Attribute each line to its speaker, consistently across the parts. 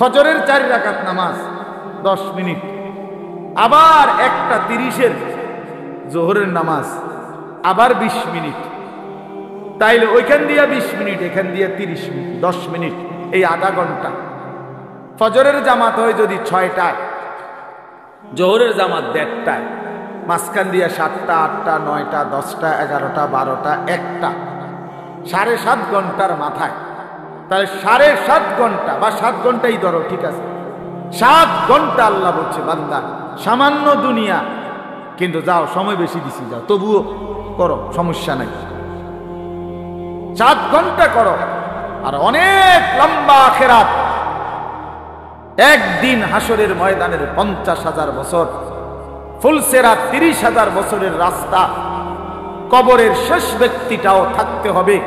Speaker 1: ফজরের 4 রাকাত নামাজ 10 মিনিট, আবার 1:30-এর জোহরের নামাজ আবার 20 মিনিট, তাইলে ওইখান দিয়া 20 মিনিট, এখান দিয়া 30 মিনিট, 10 মিনিট, এই আধা ঘন্টা। ফজরের জামাত হয় যদি 6টায়, জোহরের জামাত 1:30টায়, মাঝখান দিয়া 7টা, 8টা, 9টা, 10টা, 11টা, 12টা, 1টা, 7.5 ঘন্টার মাথায়। তাহলে 7.5 ঘন্টা বা 7 ঘন্টাই ধরো, ঠিক আছে, 7 ঘন্টা আল্লাহ বলছে বান্দা সামান্য দুনিয়া, কিন্তু যাও সময় বেশি দিছি, যাও তবুও করো, সমস্যা নাই, 7 ঘন্টা করো। আর অনেক লম্বা আখিরাত, একদিন হাসরের ময়দানের 50,000 বছর, ফুলসেরাত 30,000 বছরের রাস্তা, কবরের শেষ ব্যক্তিটাও থাকতে হবে।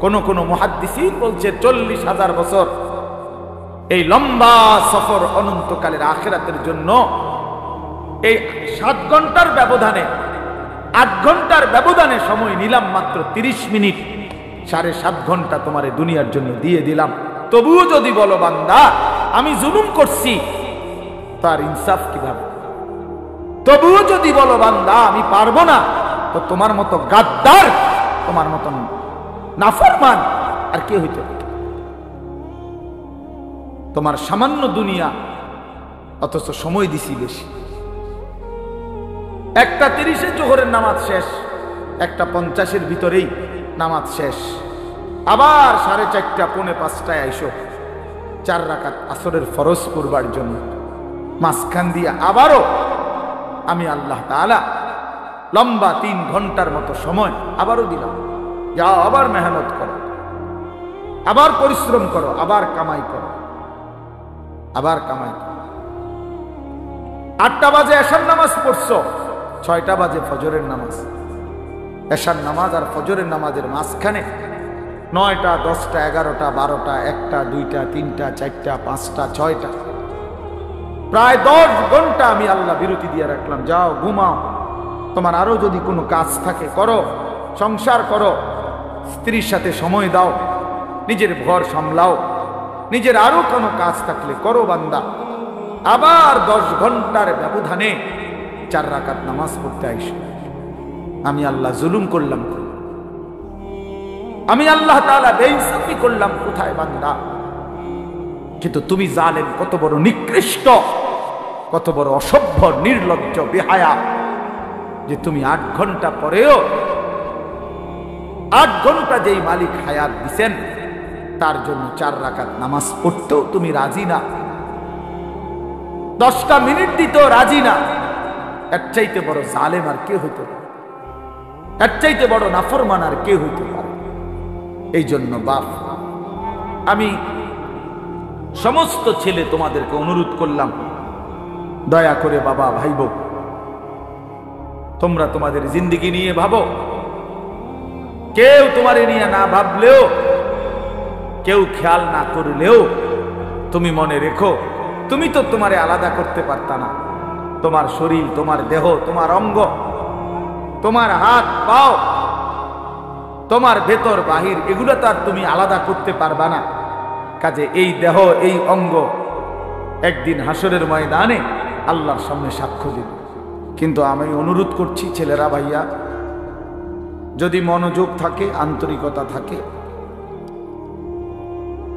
Speaker 1: কোন কোন মুহাদ্দিসিন বলছে 40,000 বছর। এই লম্বা সফর অনন্তকালের আখিরাতের জন্য এই 7 ঘন্টার ব্যবধানে, 8 ঘন্টার ব্যবধানে সময় নিলাম মাত্র 30 মিনিট, 7.5 ঘন্টা তোমারে দুনিয়ার জন্য দিয়ে দিলাম। তবুও যদি বলো বান্দা আমি জুলুম করছি, তার ইনসাফ কিভাবে? তবুও যদি বলো বান্দা আমি পারবো না, তো তোমার মতো গাদ্দার, তোমার মতো নাফরমান আর কে হইতে পারে? তোমার সামান্য দুনিয়া, অথচ সময় দিছি বেশি। 1:30-এ জোহরের নামাজ শেষ, 1:50-এর ভিতরেই নামাজ শেষ, আবার 4:30, 4:45টায় আইসো 4 রাকাত আসরের ফরজ করবার জন্য। মাঝখান দিয়ে আবারও আমি আল্লাহ তাআলা লম্বা 3 ঘন্টার মতো সময় আবারও দিলাম, যাও আবার মেহনত করো, আবার পরিশ্রম করো, আবার কামাই করো, আবার কামাই করো। 8টা বাজে এশার নামাজ পড়ছো, 6টা বাজে ফজরের নামাজ। এশার নামাজ আর ফজরের নামাজের মাঝখানে 9টা, 10টা, 11টা, 12টা, 1টা, 2টা, 3টা, 4টা, 5টা, 6টা, প্রায় 10 ঘন্টা আমি আল্লাহ বিরতি দিয়ে রাখলাম। যাও ঘুমাও, তোমার আরো যদি কোনো কাজ থাকে করো, সংসার করো, স্ত্রীর সাথে সময় দাও, নিজের ঘর সামলাও, নিজের আরো কোনো কাজ থাকলে করো বান্দা। আবার 10 ঘন্টার ব্যবধানে 4 রাকাত নামাজ পড়তে আইসো। আমি আল্লাহ জুলুম করলাম, আমি আল্লাহ তাআলা বেইনসাফি করলাম কোথায় বান্দা? কিন্তু তুমি জালেম, কত বড় নিকৃষ্ট, কত বড় অসভ্য, নির্লজ্জ, বেহায়া, যে তুমি 8 ঘন্টা পরেও, 8 ঘন্টা যেই মালিক হায়াত দিছেন তার জন্য 4 রাকাত নামাজ পড়তেও তুমি রাজি না, 10টা মিনিট দিতেও রাজি না। এর চাইতে বড় জালেম আর কে হইতে পারে? এর চাইতে বড় নাফরমান আর কে হইতে পারে? এই জন্য বাপ, আমি সমস্ত ছেলে তোমাদেরকে অনুরোধ করলাম, দয়া করে বাবা, ভাইবো, তোমরা তোমাদের জিন্দেগি নিয়ে ভাবো। কেউ তোমারে নিয়ে না ভাবলেও, কেউ খেয়াল না করলেও, তুমি মনে রেখো তুমি তো তোমারে আলাদা করতে পারতা না। তোমার শরীর, তোমার দেহ, তোমার অঙ্গ, তোমার হাত পাও, তোমার ভেতর বাহির, এগুলো তো আর তুমি আলাদা করতে পারবা না। কাজে এই দেহ, এই অঙ্গ একদিন হাসরের ময়দানে আল্লাহর সামনে সাক্ষ্য দিবে। কিন্তু আমি অনুরোধ করছি ছেলেরা, ভাইয়া, যদি মনোযোগ থাকে, আন্তরিকতা থাকে,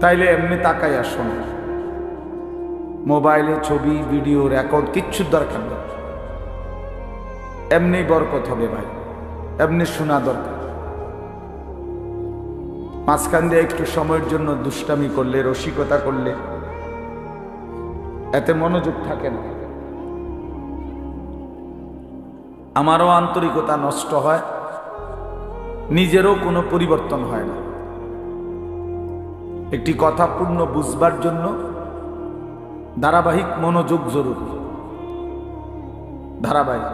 Speaker 1: তাইলে এমনি তাকাইয়া শোনো। মোবাইলে ছবি, ভিডিও রেকর্ড কিচ্ছুর দরকার নেই, এমনি বরকত হবে ভাই, এমনি শোনা দরকার। মাঝখান দিয়ে একটু সময়ের জন্য দুষ্টামি করলে, রসিকতা করলে, এতে মনোযোগ থাকে না। আমারও আন্তরিকতা নষ্ট হয়, নিজেরও কোনো পরিবর্তন হয় না। একটি কথা পূর্ণ বুঝবার জন্য ধারাবাহিক মনোযোগ জরুরি, ধারাবাহিক।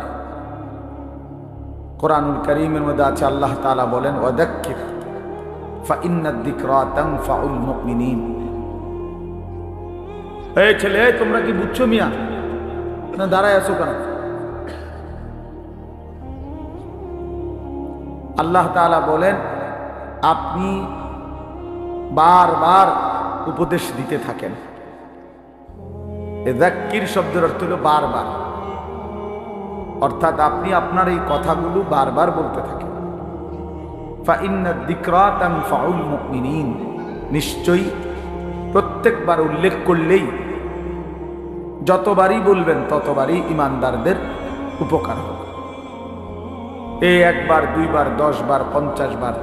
Speaker 1: কোরআনুল কারীমের মধ্যে আছে, আল্লাহ তাআলা বলেন, ওয়াদাক্কির ফাইন্নাদ যিকরা তানফাউল মুমিনিন। এই ছেলে, তোমরা কি বুঝছো মিয়া? না দাঁড়ায় আছো কেন? আল্লাহ তাআলা বলেন, আপনি বারবার উপদেশ দিতে থাকেন, যাক্কির শব্দের অর্থ হলো বারবার, অর্থাৎ আপনি আপনার এই কথাগুলো বারবার বলতে থাকেন। ফাইন্না যিকরা তানফাউল মুমিনিন, নিশ্চয়ই প্রত্যেকবার উল্লেখ করলেই, যতবারই বলবেন ততবারই ইমানদারদের উপকার হবে। এই একবার, দুইবার, 10 বার, 50 বার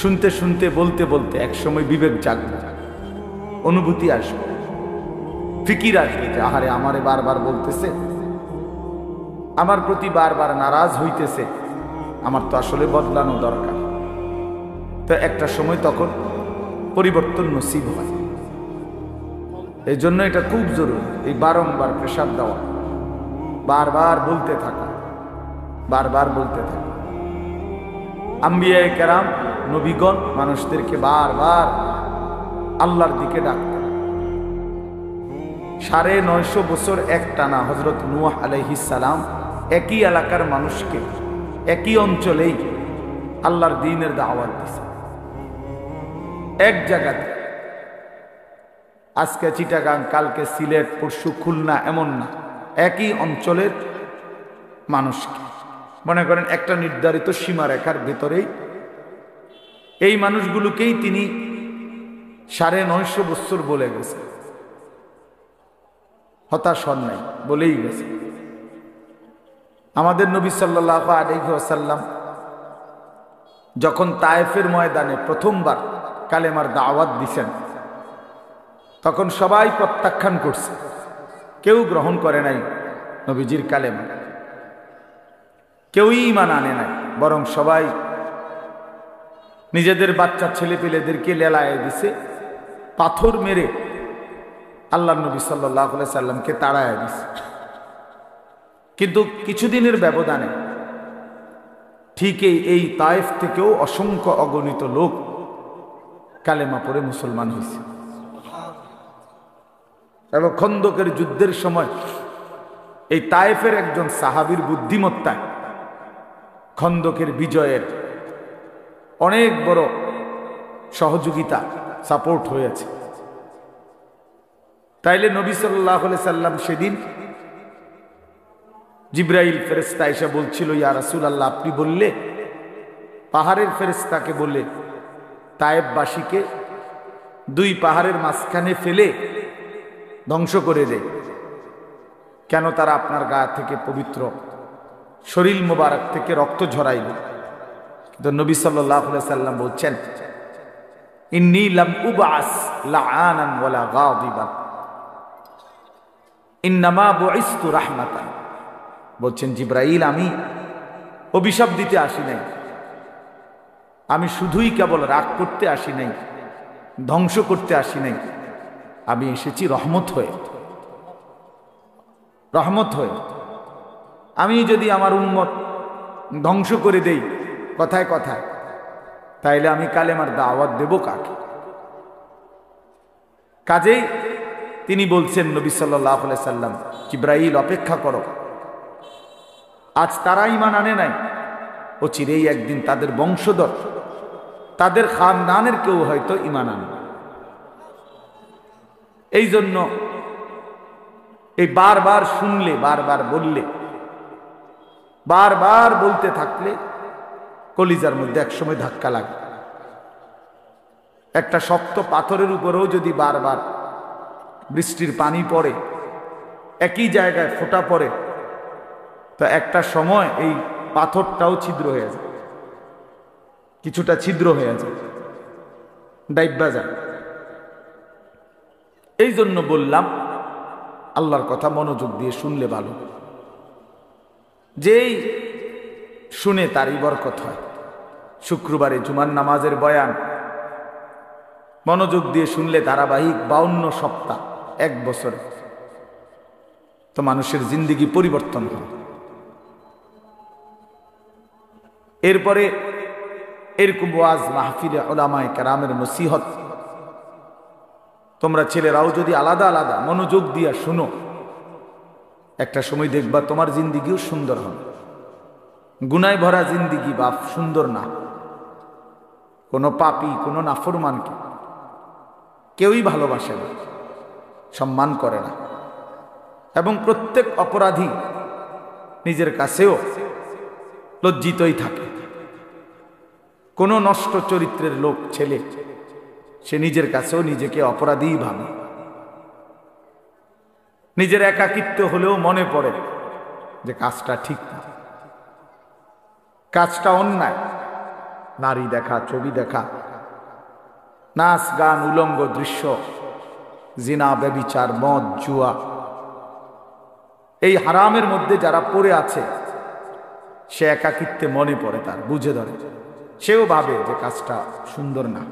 Speaker 1: শুনতে শুনতে, বলতে বলতে একসময় বিবেক জাগবে, অনুভূতি আসবে, ফিকির আসবে যে আহারে আমারে বারবার বলতেছে, আমার প্রতি বারবার নারাজ হইতেছে, আমার তো আসলে বদলানো দরকার। তো একটা সময় তখন পরিবর্তন নসিব হয়। এই জন্য এটা খুব জরুরি, এই বারংবার প্রেসার দেওয়া, বারবার বলতে থাকা, বারবার বলতে থাকা। আম্বিয়ায়ে কেরাম, নবীগণ মানুষদেরকে বারবার আল্লাহর দিকে ডাকতেন। 950 বছর একটানা হযরত নূহ আলাইহিস সালাম একই এলাকার মানুষকে একই অঞ্চলেই আল্লাহর দ্বীনের দাওয়াত দিয়েছেন। এক জায়গাতে, আজকে চিটাগাং, কালকে সিলেট, পরশু খুলনা, এমন না, একই অঞ্চলের মানুষকে, মনে করেন একটা নির্ধারিত সীমারেখার ভেতরেই এই মানুষগুলোকেই তিনি 950 বছর বলে গেছে। হতাশ হন নাই, বলেই গেছে। আমাদের নবী সাল্লাল্লাহু আলাইহি ওয়াসাল্লাম যখন তায়েফের ময়দানে প্রথমবার কালেমার দাওয়াত দিছেন, তখন সবাই প্রত্যাখ্যান করছে, কেউ গ্রহণ করে নাই নবীজির কালেমা, কেউই ঈমান আনে নাই, বরং সবাই নিজেদের বাচ্চা ছেলেপেলেদেরকে লেলায়ে দিছে, পাথর মেরে আল্লাহর নবী সাল্লাল্লাহু আলাইহি সাল্লামকে তাড়ায় দিছে। কিন্তু কিছুদিনের ব্যবধানে ঠিক এই তায়েফ থেকেও অসংখ্য অগণিত লোক কালেমা পড়ে মুসলমান হয়েছে। এবং খন্দকের যুদ্ধের সময় এই তায়েফের একজন সাহাবীর বুদ্ধিমত্তায় খন্দকের বিজয়ের অনেক বড় সহযোগিতা, সাপোর্ট হয়েছে। তাইলে নবী সাল্লাল্লাহু আলাইহি সাল্লাম সেদিন জিবরাইল ফেরেশতা এসে বলছিল, ইয়া রাসূলুল্লাহ, আপনি বললে পাহাড়ের ফেরেশতাকে বলে তায়েফবাসীকে 2 পাহাড়ের মাঝখানে ফেলে ধ্বংস করে দেয়, কেন তারা আপনার গা থেকে পবিত্র শরীর মোবারক থেকে রক্ত ঝরাইল? কিন্তু নবী সাল্লাল্লাহু আলাইহি সাল্লাম বলছেন, ইন্নী লাম উবআস লাআনান ওয়ালা গাদিবান, ইন্নামা বুইসতু রাহমাতান। বলছেন জিবরাইল, আমি অভিশাপ দিতে আসি নাই, আমি শুধুই কেবল রাগ করতে আসি নাই, ধ্বংস করতে আসি নাই, আমি এসেছি রহমত হয়ে। রহমত হয়ে আমি যদি আমার উম্মত ধ্বংস করে দেই কথায় কথায়, তাইলে আমি কালেমার দাওয়াত দেব কাকে? কাজেই তিনি বলছেন নবী সাল্লাল্লাহু আলাইহি সাল্লাম, জিবরাইল অপেক্ষা করো, আজ তারা ঈমান আনে নাই, ও চিরেই একদিন তাদের বংশধর, তাদের খানদানের কেউ হয়তো ঈমান আনবে। এই জন্য এই বারবার শুনলে, বারবার বললে, বারবার বলতে থাকলে কলিজার মধ্যে একসময় ধাক্কা লাগে। একটা শক্ত পাথরের উপরেও যদি বারবার বৃষ্টির পানি পড়ে, একই জায়গায় ফোঁটা পড়ে, তো একটা সময় এই পাথরটাও ছিদ্র হয়ে যায়, কিছুটা ছিদ্র হয়ে যায়, ডাইব্বা যায়। এই জন্য বললাম আল্লাহর কথা মনোযোগ দিয়ে শুনলে ভালো, যেই শুনে তারই বরকত হয়। শুক্রবারে জুমার নামাজের বয়ান মনোযোগ দিয়ে শুনলে ধারাবাহিক 52 সপ্তাহ, 1 বছরে, তো মানুষের জিন্দেগি পরিবর্তন হয়। এরপরে এরকম ওয়াজ মাহফিলে উলামায়ে কেরামের নসিহত তোমরা ছেলেরাও যদি আলাদা আলাদা মনোযোগ দিয়া শুনো, একটা সময় দেখবা তোমার জিন্দিগিও সুন্দর হবে। গুনায় ভরা জিন্দিগি বাপ সুন্দর না। কোনো পাপী, কোনো নাফরমানকে কেউই ভালোবাসে না। সম্মান করে না। এবং প্রত্যেক অপরাধী নিজের কাছেও লজ্জিতই থাকে। কোনো নষ্ট চরিত্রের লোক ছেলে সে নিজের কাছেও নিজেকে অপরাধীই ভাবে। নিজের একাকিত্ব হলেও মনে পড়ে যে কাজটা ঠিক না, কাজটা অন্যায়। নারী দেখা, ছবি দেখা, নাচ গান, উলঙ্গ দৃশ্য, জিনা, ব্যভিচার, মদ, জুয়া, এই হারামের মধ্যে যারা পড়ে আছে সে একাকিত্বে মনে পড়ে, তার বুঝে ধরে, সেও ভাবে যে কাজটা সুন্দর না।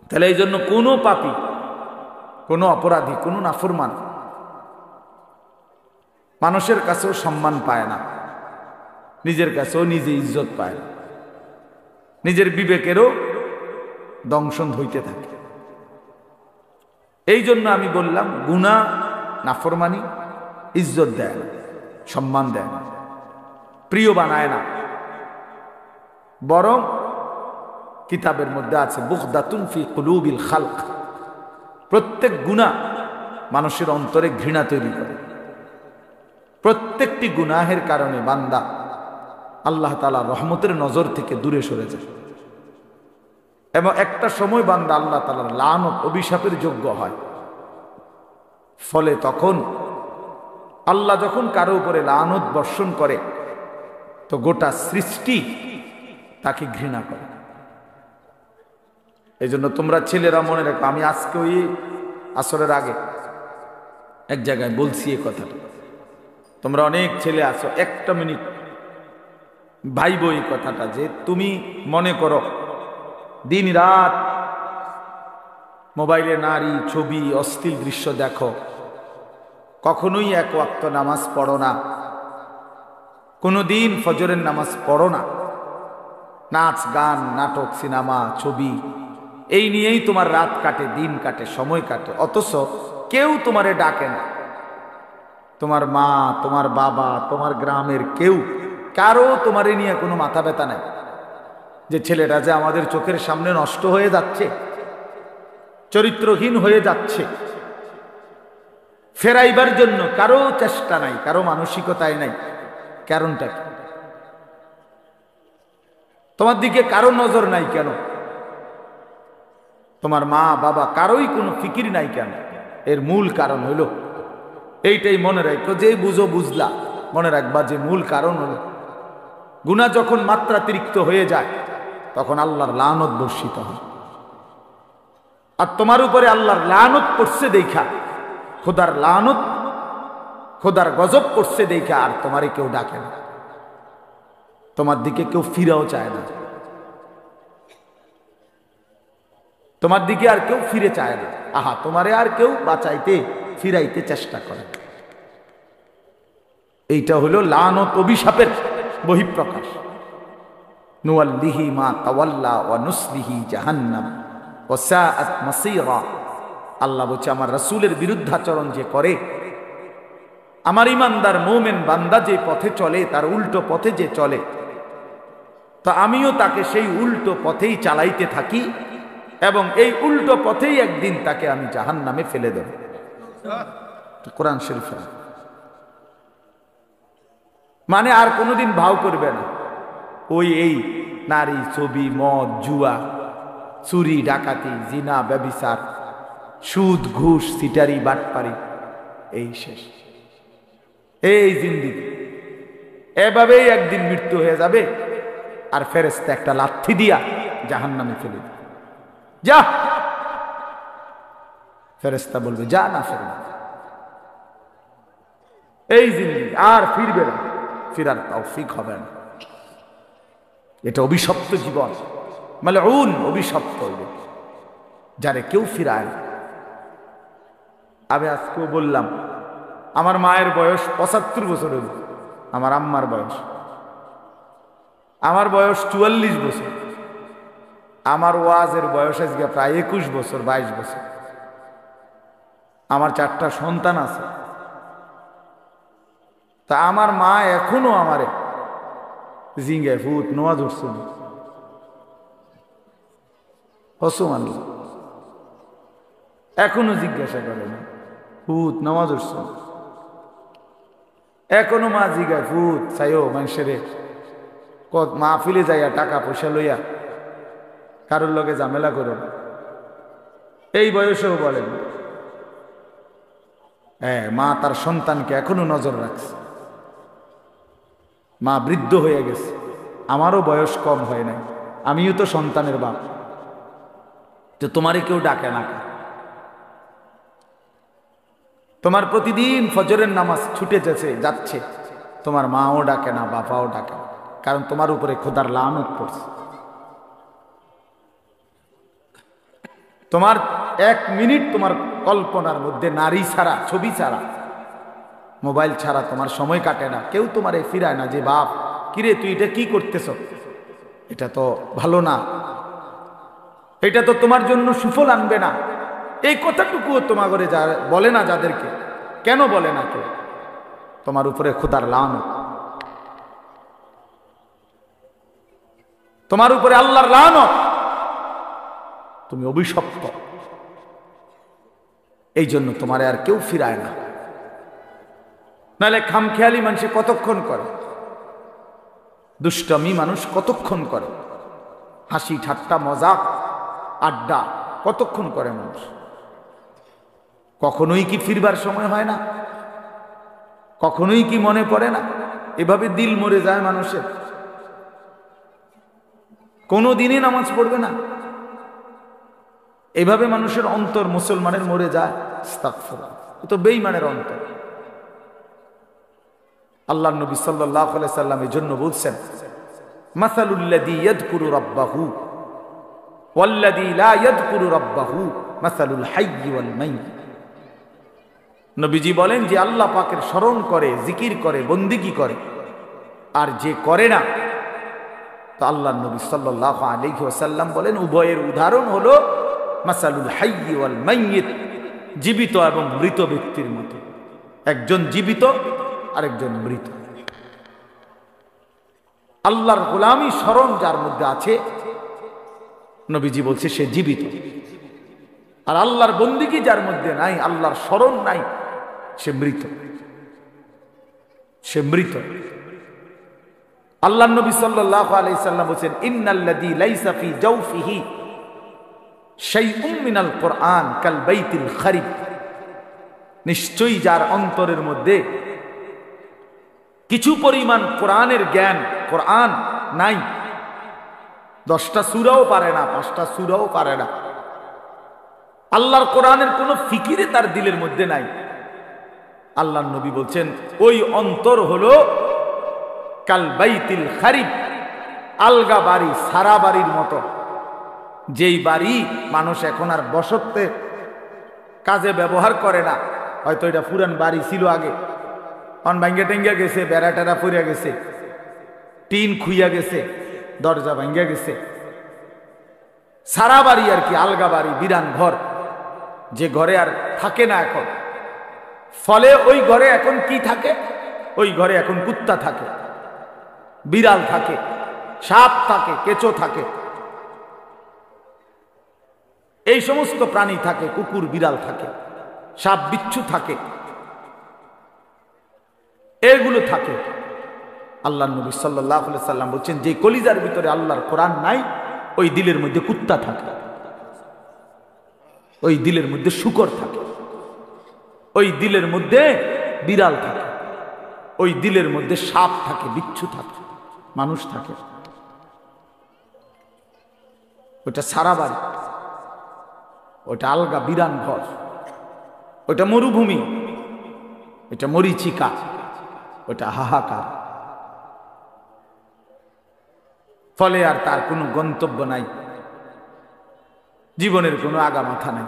Speaker 1: তাহলে এই জন্য কোনো পাপী, কোনো অপরাধী, কোনো নাফরমান মানুষের কাছেও সম্মান পায় না, নিজের কাছেও নিজে ইজ্জত পায় না, নিজের বিবেকেরও দংশন হইতে থাকে। এই জন্য আমি বললাম গুনাহ, নাফরমানি ইজ্জত দেয় না, সম্মান দেয় না, প্রিয় বানায় না, বরং কিতাবের মধ্যে আছে বুগদাতুন ফি কুলুবিল খালক, প্রত্যেক গুনাহ মানুষের অন্তরে ঘৃণা তৈরি করে। প্রত্যেকটি গুনাহের কারণে বান্দা আল্লাহ তাআলা রহমতের নজর থেকে দূরে সরে যায় এবং একটা সময় বান্দা আল্লাহ তাআলার লানত, অভিশাপের যোগ্য হয়। ফলে তখন আল্লাহ যখন কারো উপরে লানত বর্ষণ করে তো গোটা সৃষ্টি তাকে ঘৃণা করে। এই জন্য তোমরা ছেলেরা মনে রাখো, আমি আজকে ওই আসরের আগে এক জায়গায় বলছি এই কথাটা, তোমরা অনেক ছেলে আছো, একটা মিনিট ভাইবো এই কথাটা, যে তুমি মনে করো দিন রাত মোবাইলে নারী, ছবি, অশ্লীল দৃশ্য দেখো, কখনোই এক ওয়াক্ত নামাজ পড়ো না, কোনোদিন ফজরের নামাজ পড়ো না, নাচ গান, নাটক, সিনেমা, ছবি, এই নিয়েই তোমার রাত কাটে, দিন কাটে, সময় কাটে, অথচ কেউ তোমারে ডাকে না। তোমার মা, তোমার বাবা, তোমার গ্রামের কেউ, কারো তোমারে নিয়ে কোনো মাথা ব্যথা নাই যে ছেলেটা যে আমাদের চোখের সামনে নষ্ট হয়ে যাচ্ছে, চরিত্রহীন হয়ে যাচ্ছে, ফেরাইবার জন্য কারো চেষ্টা নাই, কারো মানসিকতাই নাই। কারণটা কি? তোমার দিকে কারো নজর নাই কেন? তোমার মা বাবা কারোই কোনো ফিকির নাই কেন? এর মূল কারণ হইল এইটাই, মনে রাখো, যে বুঝো বুঝলা, মনে রাখবা যে মূল কারণ হলো গুনাহ যখন মাত্রাতিরিক্ত হয়ে যায় তখন আল্লাহর লানত বর্ষিত হয়। আর তোমার উপরে আল্লাহর লানত পড়ছে দেখা, খোদার লানত, খোদার গজব পড়ছে দেখা আর তোমারে কেউ ডাকে না, তোমার দিকে কেউ ফিরেও চায় না, তোমার দিকে আর কেউ ফিরে চায় না। আহা, তোমারে আর কেউ বাঁচাইতে, ফিরাইতে চেষ্টা করে। এইটা হলো লানত, অভিশাপের বহিঃপ্রকাশ। নুওয়াল্লিহি মা তাওয়াল্লা ওয়া নুসলিহি জাহান্নাম ওয়া সাআত মাসীরা। আল্লাহ বলছে আমার রাসূলের বিরুদ্ধাচরণ যে করে, আমার ইমানদার মুমিন বান্দা যে পথে চলে, তার উল্টো পথে যে চলে, তো আমিও তাকে সেই উল্টো পথেই চালাইতে থাকি এবং এই উল্টো পথেই একদিন তাকে আমি জাহান্নামে ফেলে দেব। কোরআন শরীফে মানে আর কোনোদিন ভাও করবে না ওই এই নারী, ছবি, মদ, জুয়া, চুরি, ডাকাতি, জিনা, ব্যভিচার, সুদ, ঘুষ, সিটারি, বাটপারি, এই শেষ, এই জিন্দেগি। এভাবেই একদিন মৃত্যু হয়ে যাবে আর ফেরেশতা একটা লাথি দিয়া জাহান্নামে ফেলে দেবে। যা, ফেরেশতা বলবে যা, না ফেরবে, এই জিন্দেগি আর ফিরবে না, ফিরার তৌফিক হবে না। এটা অভিশপ্ত জীবন, মালউন, অভিশপ্ত যারে কেউ ফিরায় না। আমি আজকেও বললাম আমার মায়ের বয়স 75 বছর হল, আমার আম্মার বয়স, আমার বয়স 44 বছর, আমার ওয়াজের বয়স আজকে প্রায় 21 বছর, 22 বছর। আমার 4টা সন্তান আছে, তা আমার মা এখনো আমারে জিঙ্গে ফুট নোয়া ধরছিল, হসু মানল। এখনো জিজ্ঞাসা করে না ভূত নামাজ উঠছ, এখনো মা জিগায় ভূত চাইও মানুষের মাহফিলে যাইয়া টাকা পয়সা লইয়া কারোর লগে ঝামেলা করো না। এই বয়সেও বলেন হ্যাঁ, মা তার সন্তানকে এখনো নজর রাখছে। মা বৃদ্ধ হয়ে গেছে, আমারও বয়স কম হয় নাই, আমিও তো সন্তানের বাপ, তো তোমারে কেউ ডাকে না? তোমার প্রতিদিন ফজরের নামাজ ছুটে যাচ্ছে, তোমার মাও ডাকে না, বাপাও ডাকে না, কারণ তোমার উপরে খোদার লানত পড়ছে। তোমার 1 মিনিট তোমার কল্পনার মধ্যে নারী ছাড়া, ছবি ছাড়া, মোবাইল ছাড়া তোমার সময় কাটে না। কেউ তোমারে ফিরায় না যে বাপ কিরে তুই এটা কি করতেছ, এটা তো ভালো না, এটা তো তোমার জন্য সুফল আনবে না। এই কথাটুকুও তোমার ঘরে বলে না। যাদেরকে কেন বলে না কেউ? তোমার উপরে খোদার লানত, তোমার উপরে আল্লাহর লানত, তুমি অভিশপ্ত। এই জন্য তোমারে আর কেউ ফিরায় না। নাহলে খামখেয়ালি মানুষে কতক্ষণ করে, দুষ্টমি মানুষ কতক্ষণ করে, হাসি ঠাট্টা মজাক আড্ডা কতক্ষণ করে মানুষ? কখনোই কি ফিরবার সময় হয় না? কখনোই কি মনে পড়ে না? এভাবে দিল মরে যায় মানুষের, কোনো দিনই নামাজ পড়বে না। এভাবে মানুষের অন্তর মুসলমানের মরে যায়। আস্তাগফিরুল্লাহ, এ তো বেঈমানের অন্তর। আল্লাহর নবী সাল্লাল্লাহু আলাইহি সাল্লাম এর জন্য বলছেন, মাসালুল্লাযী ইয়াযকুরু রাব্বাহু ওয়াল্লাযী লা ইয়াযকুরু রাব্বাহু মাসালুল হাইয়্যি ওয়াল মাইয়্যিত। নবীজি বলেন যে আল্লাহ পাকের স্মরণ করে, জিকির করে, বন্দেগী করে, আর যে করে না, তো আল্লাহর নবী সাল্লাল্লাহু আলাইহি ওয়াসাল্লাম বলেন উভয়ের উদাহরণ হলো মাসালুল হাইয়্যি ওয়াল মাইয়্যিত, জীবিত এবং মৃত ব্যক্তির মতো। একজন জীবিত আরেকজন মৃত। আল্লাহর গোলামি স্মরণ যার মধ্যে আছে, নবীজি বলছে সে জীবিত। আর আল্লাহর বন্দেগী যার মধ্যে নাই, আল্লাহর স্মরণ নাই, সে মৃত। সে মৃত। আল্লাহর নবী সাল্লাল্লাহু আলাইহি সাল্লাম বলেন, ইন্নাল্লাযী লাইসা ফি জাওফিহি শাইউম মিনাল কুরআন কাল বাইতিল খারিব। নিশ্চয়ই যার অন্তরের মধ্যে কিছু পরিমাণ কোরআনের জ্ঞান, কোরআন নাই, 10টা সূরাও পারে না, 5টা সূরাও পারে না, আল্লাহর কোরআনের কোনো ফিকিরে তার দিলের মধ্যে নাই, আল্লাহর নবী বলছেন ওই অন্তর হলো কাল বাইতিল খারিব, আলগা বাড়ি, সারা বাড়ির মতো। যেই বাড়ি মানুষ এখন আর বসতে কাজে ব্যবহার করে না, হয়তো এটা পুরান বাড়ি ছিল আগে, অন ভাঙ্গা টেঙ্গা গেছে, বেড়া টেরা পড়িয়া গেছে, টিন খুইয়া গেছে, দরজা ভাঙ্গা গেছে, সারা বাড়ি আর কি, আলগা বাড়ি, বিরান ঘর, যে ঘরে আর থাকে না এখন। ফলে ওই ঘরে এখন কি থাকে? ওই ঘরে এখন কুত্তা থাকে, বিড়াল থাকে, সাপ থাকে, কেঁচো থাকে, এই সমস্ত প্রাণী থাকে, কুকুর বিড়াল থাকে, সাপ বিচ্ছু থাকে, এগুলো থাকে। আল্লাহর নবী সাল্লাল্লাহু আলাইহি সাল্লাম বলছেন যে কলিজার ভিতরে আল্লাহর কোরআন নাই, ওই দিলের মধ্যে কুত্তা থাকে, ওই দিলের মধ্যে শূকর থাকে, ওই দিলের মধ্যে বিড়াল থাকে, ওই দিলের মধ্যে সাপ থাকে, বিচ্ছু থাকে, মানুষ থাকে। ওটা সারা বাড়ি, ওটা আলগা বিরান ঘর, ওটা মরুভূমি, এটা মরিচিকা, ওটা হাহাকার। ফলে আর তার কোনো গন্তব্য নাই, জীবনের কোনো আগা মাথা নাই,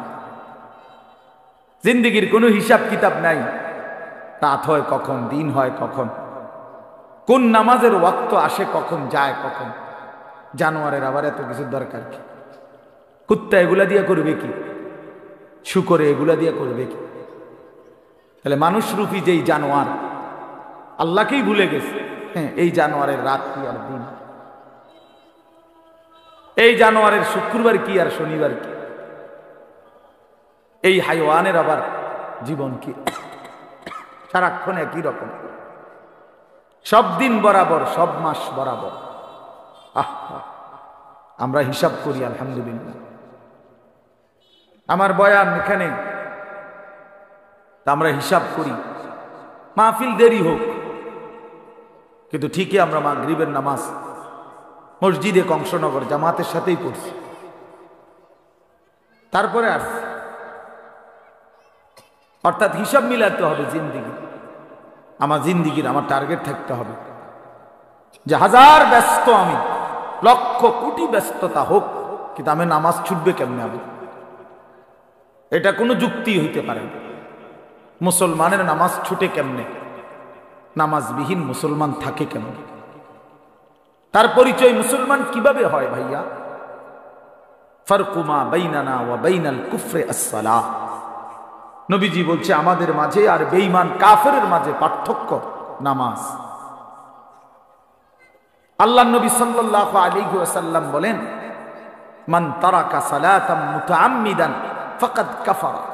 Speaker 1: জিন্দেগির কোনো হিসাব কিতাব নাই। রাত হয় কখন, দিন হয় কখন, কোন নামাজের ওয়াক্ত আসে কখন, যায় কখন। জানোয়ারের আবার এত কিছু দরকার কি? কুত্তা এগুলা দিয়ে করবে কি? শুকরে এগুলা দিয়ে করবে কি? তাহলে মানুষ রূপী যেই জানোয়ার আল্লাহকেই ভুলে গেছে, হ্যাঁ, এই জানোয়ারের রাত কি আর দিন, এই জানোয়ারের শুক্রবার কি আর শনিবার কি, এই হাইওয়ানের আবার জীবন কি? সারাক্ষণ একই রকম, সব দিন বরাবর, সব মাস বরাবর। আমরা হিসাব করি আলহামদুলিল্লাহ। আমার বয়ান এখানে, আমরা হিসাব করি, মাহফিল দেরি হোক, কিন্তু ঠিকই আমরা মাগরিবের নামাজ মসজিদে কংসনগর জামাতের সাথেই পড়ছি, তারপরে আসছি। অর্থাৎ হিসাব মিলাতে হবে জিন্দিগি, আমার জিন্দিগির আমার টার্গেট থাকতে হবে যে হাজার ব্যস্ত আমি, লক্ষ কোটি ব্যস্ততা হোক, কিন্তু আমি নামাজ ছুটবে কেমনে? আমি এটা কোনো যুক্তি হইতে পারে না। মুসলমানের নামাজ ছুটে কেমনে? নামাজবিহীন মুসলমান থাকে কেমনে? তার পরিচয় মুসলমান কিভাবে হয় ভাইয়া? ফারকুমা বাইনানা ওয়া বাইনাল কুফরি আস-সালাহ। নবীজি বলছে আমাদের মাঝে আর বেঈমান কাফেরের মাঝে পার্থক্য নামাজ। আল্লাহ নবী সাল্লাল্লাহু আলাইহি ওয়াসাল্লাম বলেন, মান তারাকা সালাতাম মুতাআম্মিদান ফাকাদ কাফারা।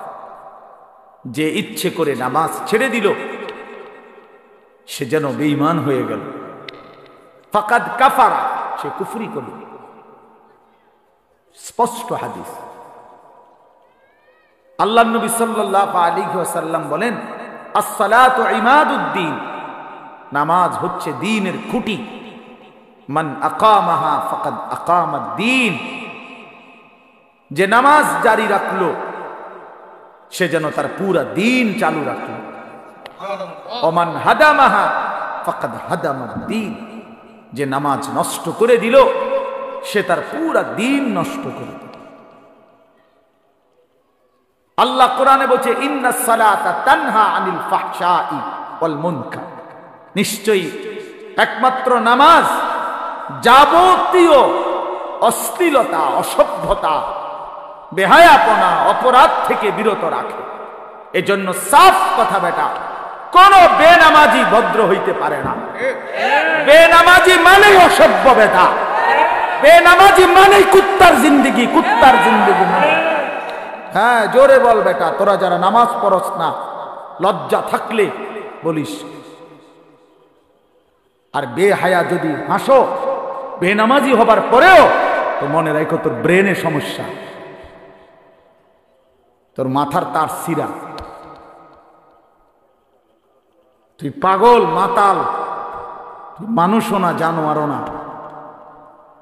Speaker 1: যে ইচ্ছে করে নামাজ ছেড়ে দিল সে যেন বেঈমান হয়ে গেল। ফাকাদ কাফারা, সে কুফরি করল। স্পষ্ট হাদিস। আল্লাহ নবী সাল্লাল্লাহু আলাইহি ওয়াসাল্লাম বলেন, আস-সালাতু ইমাদুদ্দিন। নামাজ হচ্ছে দ্বীনের খুঁটি। মান আকামাহা ফাকাদ আকামাদ-দ্বীন। যে নামাজ জারি রাখলো সে যেন তার পুরা দ্বীন চালু রাখলো। ওমান হাদামাহা ফাকাদ হাদামাদ-দ্বীন। যে নামাজ নষ্ট করে দিল সে তার পুরা দ্বীন নষ্ট করে দিল। আল্লাহ কোরআনে বলছে, ইন্নাস সালাতা তানহা আনিল ফাহশাই ওয়াল মুনকার। নিশ্চয়ই একমাত্র নামাজ যাবতীয় অশ্লীলতা, অসভ্যতা, বেহায়াপনা, অপরাধ থেকে বিরত রাখে। এজন্য সাফ কথা বেটা, কোন বেনামাজি ভদ্র হইতে পারে না। বেনামাজি মানেই অসভ্য বেটা, বেনামাজি মানেই কুত্তার জিন্দেগি, কুত্তার জিন্দেগি মানে। হ্যাঁ, জোরে বল বেটা, তোরা যারা নামাজ পড়স না, লজ্জা থাকলে বলিস। আর বেহায়া যদি হাসো বেনামাজি হবার পরেও, তো মনে রাখো তোর ব্রেনে সমস্যা, তোর মাথার তার সিরা, তুই পাগল মাতাল, তুই মানুষও না জানোয়ারও না,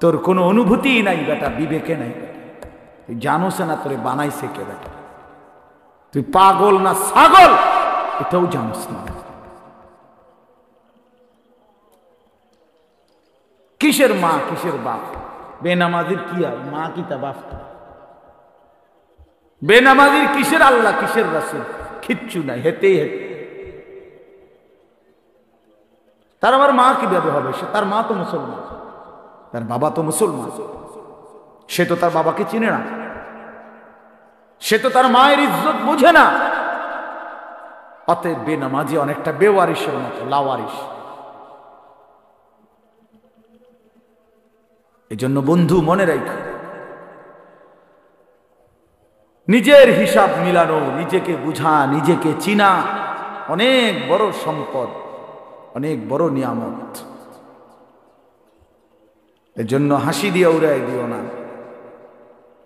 Speaker 1: তোর কোনো অনুভূতি নাই বেটা, বিবেকে নাই। তুই জানোস না তোরে বানাইছে কে বেটা? তুই পাগল না ছাগল এটাও জানোস না। কিসের মা কিসের বাপ? বেনামাজির কি আর মা কি তা বাপ? বেনামাজির কিসের আল্লাহ কিসের রাসূল? কিচ্ছু নাই, হেতেই হেতে। তার আবার মা কিভাবে হবে? সে তার মা তো মুসলমান, তার বাবা তো মুসলমান, সে তো তার বাবাকে চিনে না, সে তো তার মায়ের ইজ্জত বোঝে না। অতএব বেনামাজি অনেকটা বেওয়ারিশের মতো, লাওয়ারিশ। এই জন্য বন্ধু মনে রাখ, নিজের হিসাব মিলানো, নিজেকে বুঝা, নিজেকে চিনা অনেক বড় সম্পদ, অনেক বড় নিয়ামত। এর জন্য হাসি দিয়ে উড়াই দিও না।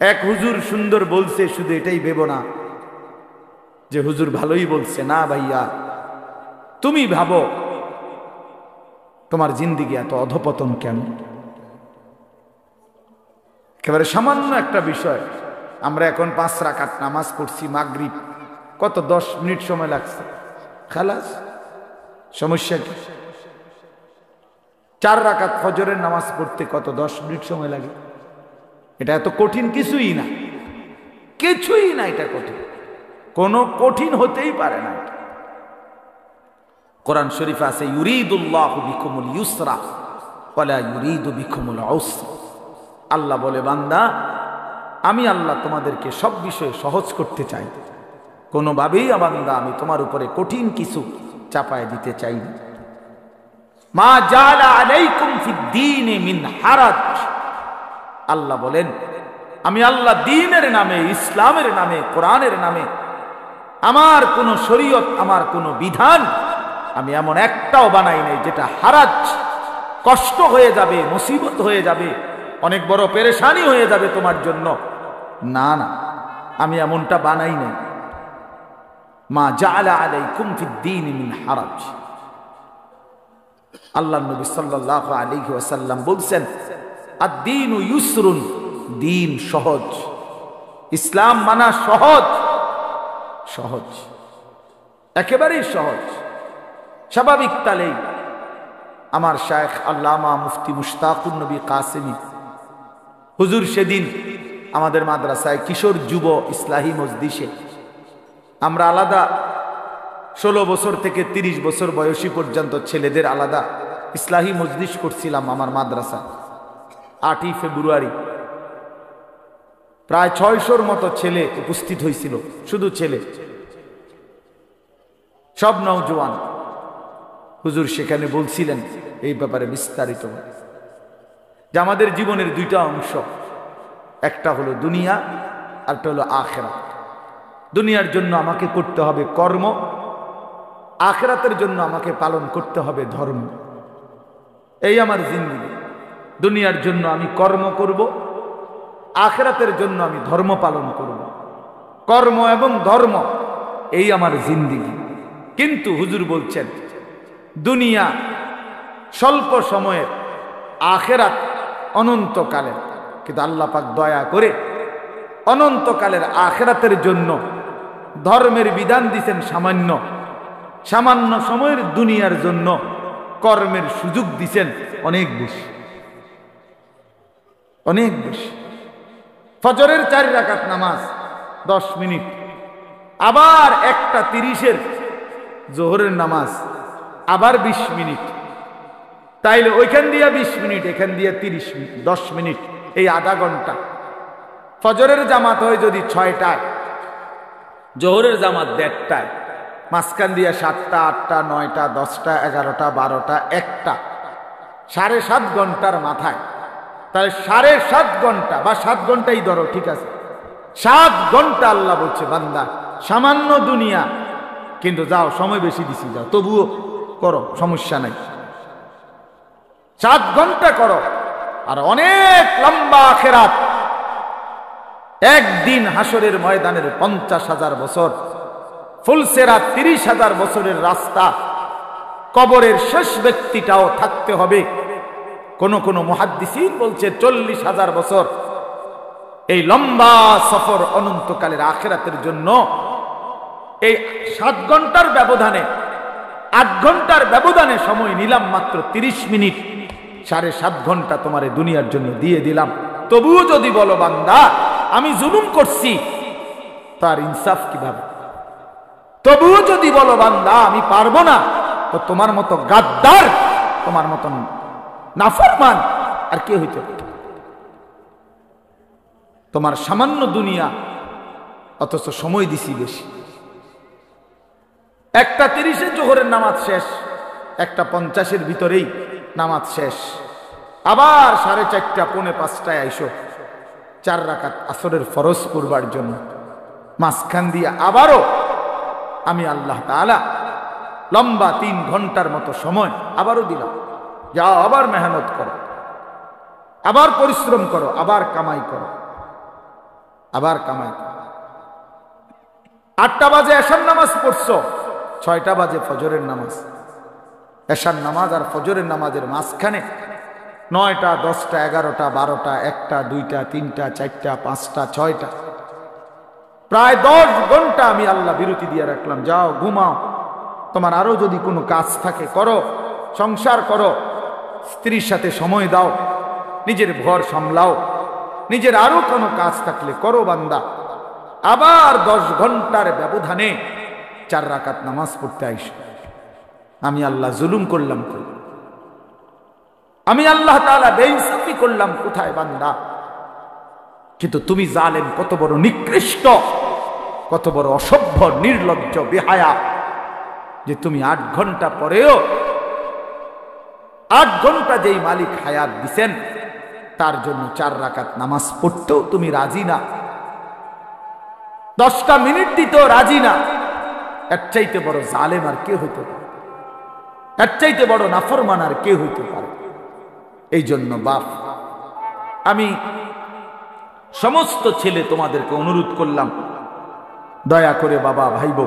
Speaker 1: এক হুজুর সুন্দর বলছে, শুধু এটাই ভেবো না যে হুজুর ভালোই বলছে। না ভাইয়া, তুমি ভাবো তোমার জিন্দেগি এত অধপতন কেন? একেবারে সামান্য একটা বিষয়। আমরা এখন 5 রাকাত নামাজ পড়ছি মাগরিব, কত 10 মিনিট সময় লাগছে, খালাস। সমস্যা কি? 4 রাকাত ফজরের নামাজ পড়তে কত 10 মিনিট সময় লাগে? এটা এত কঠিন কিছুই না, কিছুই না। এটা কঠিন, কোনো কঠিন হতেই পারে না। কোরআন শরীফ আছে, ইউরিদুল্লাহু বিকুমুল ইউসরা ওয়ালা ইউরিদু বিকুমুল উসরা। আল্লাহ বলে, বান্দা আমি আল্লাহ তোমাদেরকে সব বিষয়ে সহজ করতে চাই, কোনোভাবেই বান্দা আমি তোমার উপরে কঠিন কিছু চাপায় দিতে চাই না। মা জাআলা আলাইকুম ফিদ দীনি মিন হারাজ। আল্লাহ বলেন, আমি আল্লাহ দ্বীনের নামে, ইসলামের নামে, কোরআনের নামে আমার কোন শরীয়ত, আমার কোন বিধান আমি এমন একটাও বানাই নাই যেটা হারাজ, কষ্ট হয়ে যাবে, মুসিবত হয়ে যাবে, অনেক বড় পেরেশানি হয়ে যাবে তোমার জন্য। না না, আমি এমনটা বানাই নাই। মা জাআলা আলাইকুম ফিদ-দীন মিন হারাজ। আল্লাহ নবী সাল্লাল্লাহু আলাইহি ওয়াসাল্লাম বলছেন, আদ-দীনু ইউসরুন, দিন সহজ, ইসলাম মানা সহজ, সহজ, একেবারেই সহজ। স্বাভাবিক তালেই আমার শায়েখ আল্লামা মুফতি মুশতাকুন নবী কাসেমী হুজুর সেদিন আমাদের মাদ্রাসায় কিশোর যুব ইসলাহি মজলিসে, আমরা আলাদা 16 বছর থেকে 30 বছর বয়সী পর্যন্ত ছেলেদের আলাদা ইসলাহি মজলিস করছিলাম আমার মাদ্রাসা। 8ই ফেব্রুয়ারি প্রায় 600-র মতো ছেলে উপস্থিত হয়েছিল, শুধু ছেলে, সব নওজোয়ান। হুজুর সেখানে বলছিলেন এই ব্যাপারে বিস্তারিত যে আমাদের জীবনের দুইটা অংশ, একটা হলো দুনিয়া, আরটা হলো আখিরাত। দুনিয়ার জন্য আমাকে করতে হবে কর্ম, আখিরাতের জন্য আমাকে পালন করতে হবে ধর্ম। এই আমার জিন্দেগি। দুনিয়ার জন্য আমি কর্ম করব, আখিরাতের জন্য আমি ধর্ম পালন করব। কর্ম এবং ধর্ম, এই আমার জিন্দেগি। কিন্তু হুজুর বলছেন দুনিয়া স্বল্প সময়ের, আখিরাত অনন্তকালের। কিন্তু আল্লাহ পাক দয়া করে অনন্তকালের আখিরাতের জন্য ধর্মের বিধান দিয়েছেন সামান্য, সামান্য সময়ের দুনিয়ার জন্য কর্মের সুযোগ দিয়েছেন অনেক বেশি, অনেক বেশি। ফজরের 4 রাকাত নামাজ 10 মিনিট, আবার 1:30-এর জোহরের নামাজ আবার 20 মিনিট। তাইলে ওইখান দিয়ে 20 মিনিট, এখান দিয়ে 30 মিনিট, 10 মিনিট, এই আধা ঘন্টা। ফজরের জামাত হয় যদি 6টায়, জোহরের জামাত 1:30টায়, মাঝখান দিয়ে 7টা, 8টা, 9টা, 10টা, 11টা, 12টা, 1টা, 7.5 ঘন্টার মাথায়। তাহলে 7.5 ঘন্টা বা 7 ঘন্টাই ধরো, ঠিক আছে, 7 ঘন্টা আল্লাহ বলছে বান্দা সামান্য দুনিয়া, কিন্তু যাও সময় বেশি দিছি, যাও তবুও করো, সমস্যা নাই, 7 ঘন্টা করো। আর অনেক লম্বা আখিরাত, একদিন হাসরের ময়দানের 50,000 বছর, ফুলসেরাত 30,000 বছরের রাস্তা, কবরের শেষ ব্যক্তিটাও থাকতে হবে। কোন কোন মুহাদ্দিসিন বলছে 40,000 বছর। এই লম্বা সফর অনন্তকালের আখিরাতের জন্য এই 7 ঘন্টার ব্যবধানে, 8 ঘন্টার ব্যবধানে সময় নিলাম মাত্র 30 মিনিট, 7.5 ঘন্টা তোমার দুনিয়ার জন্য দিয়ে দিলাম। তবুও যদি বলো বান্দা আমি জুলুম করছি, তার ইনসাফ কিভাবে? তবুও যদি বলো বান্দা আমি পারবো না, তো তোমার মতো গাদ্দার, তোমার মতো নাফরমান আর কে হইতে পারে? তোমার সামান্য দুনিয়া, অথচ সময় দিছি বেশি। 1:30-এ জোহরের নামাজ শেষ, 1:50-এর ভিতরেই নামাজ শেষ। আবার 4:30, 4:45টায় আইসো 4 রাকাত আসরের ফরজ পড়বার জন্য। মাঝখান দিয়ে আবারও আমি আল্লাহ তাআলা লম্বা 3 ঘন্টার মতো সময় আবারও দিলাম, যাও আবার মেহনত করো, আবার পরিশ্রম করো, আবার কামাই করো, আবার কামাই করো। 8টা বাজে এশার নামাজ পড়ছো, 6টা বাজে ফজরের নামাজ। এশার নামাজ আর ফজরের নামাজের মাঝখানে 9টা, 10টা, 11টা, 12টা, 1টা, 2টা, 3টা, 4টা, 5টা, 6টা, প্রায় 10 ঘন্টা আমি আল্লাহ বিরতি দিয়ে রাখলাম। যাও ঘুমাও, তোমার আরো যদি কোনো কাজ থাকে করো, সংসার করো, স্ত্রীর সাথে সময় দাও, নিজের ঘর সামলাও, নিজের আরো কোনো কাজ থাকলে করো বান্দা। আবার 10 ঘন্টার ব্যবধানে 4 রাকাত নামাজ পড়তে আইস। আমি আল্লাহ জুলুম করলাম, আমি আল্লাহ তাআলা বেইনসাফি করলাম কোথায় বান্দা? কিন্তু তুমি জালেম, কত বড় নিকৃষ্ট, কত বড় অসভ্য, নির্লজ্জ, বেহায়া, যে তুমি 8 ঘন্টা পরেও, 8 ঘন্টা যেই মালিক হায়াত দিছেন, তার জন্য 4 রাকাত নামাজ পড়তেও তুমি রাজি না, 10টা মিনিট দিতেও রাজি না। এর চাইতে বড় জালেম আর কে হইতে পারে? এর চাইতে বড় নাফরমান আর কে হইতে পারে? এই জন্য বাপ, আমি সমস্ত ছেলে তোমাদেরকে অনুরোধ করলাম, দয়া করে বাবা ভাইব,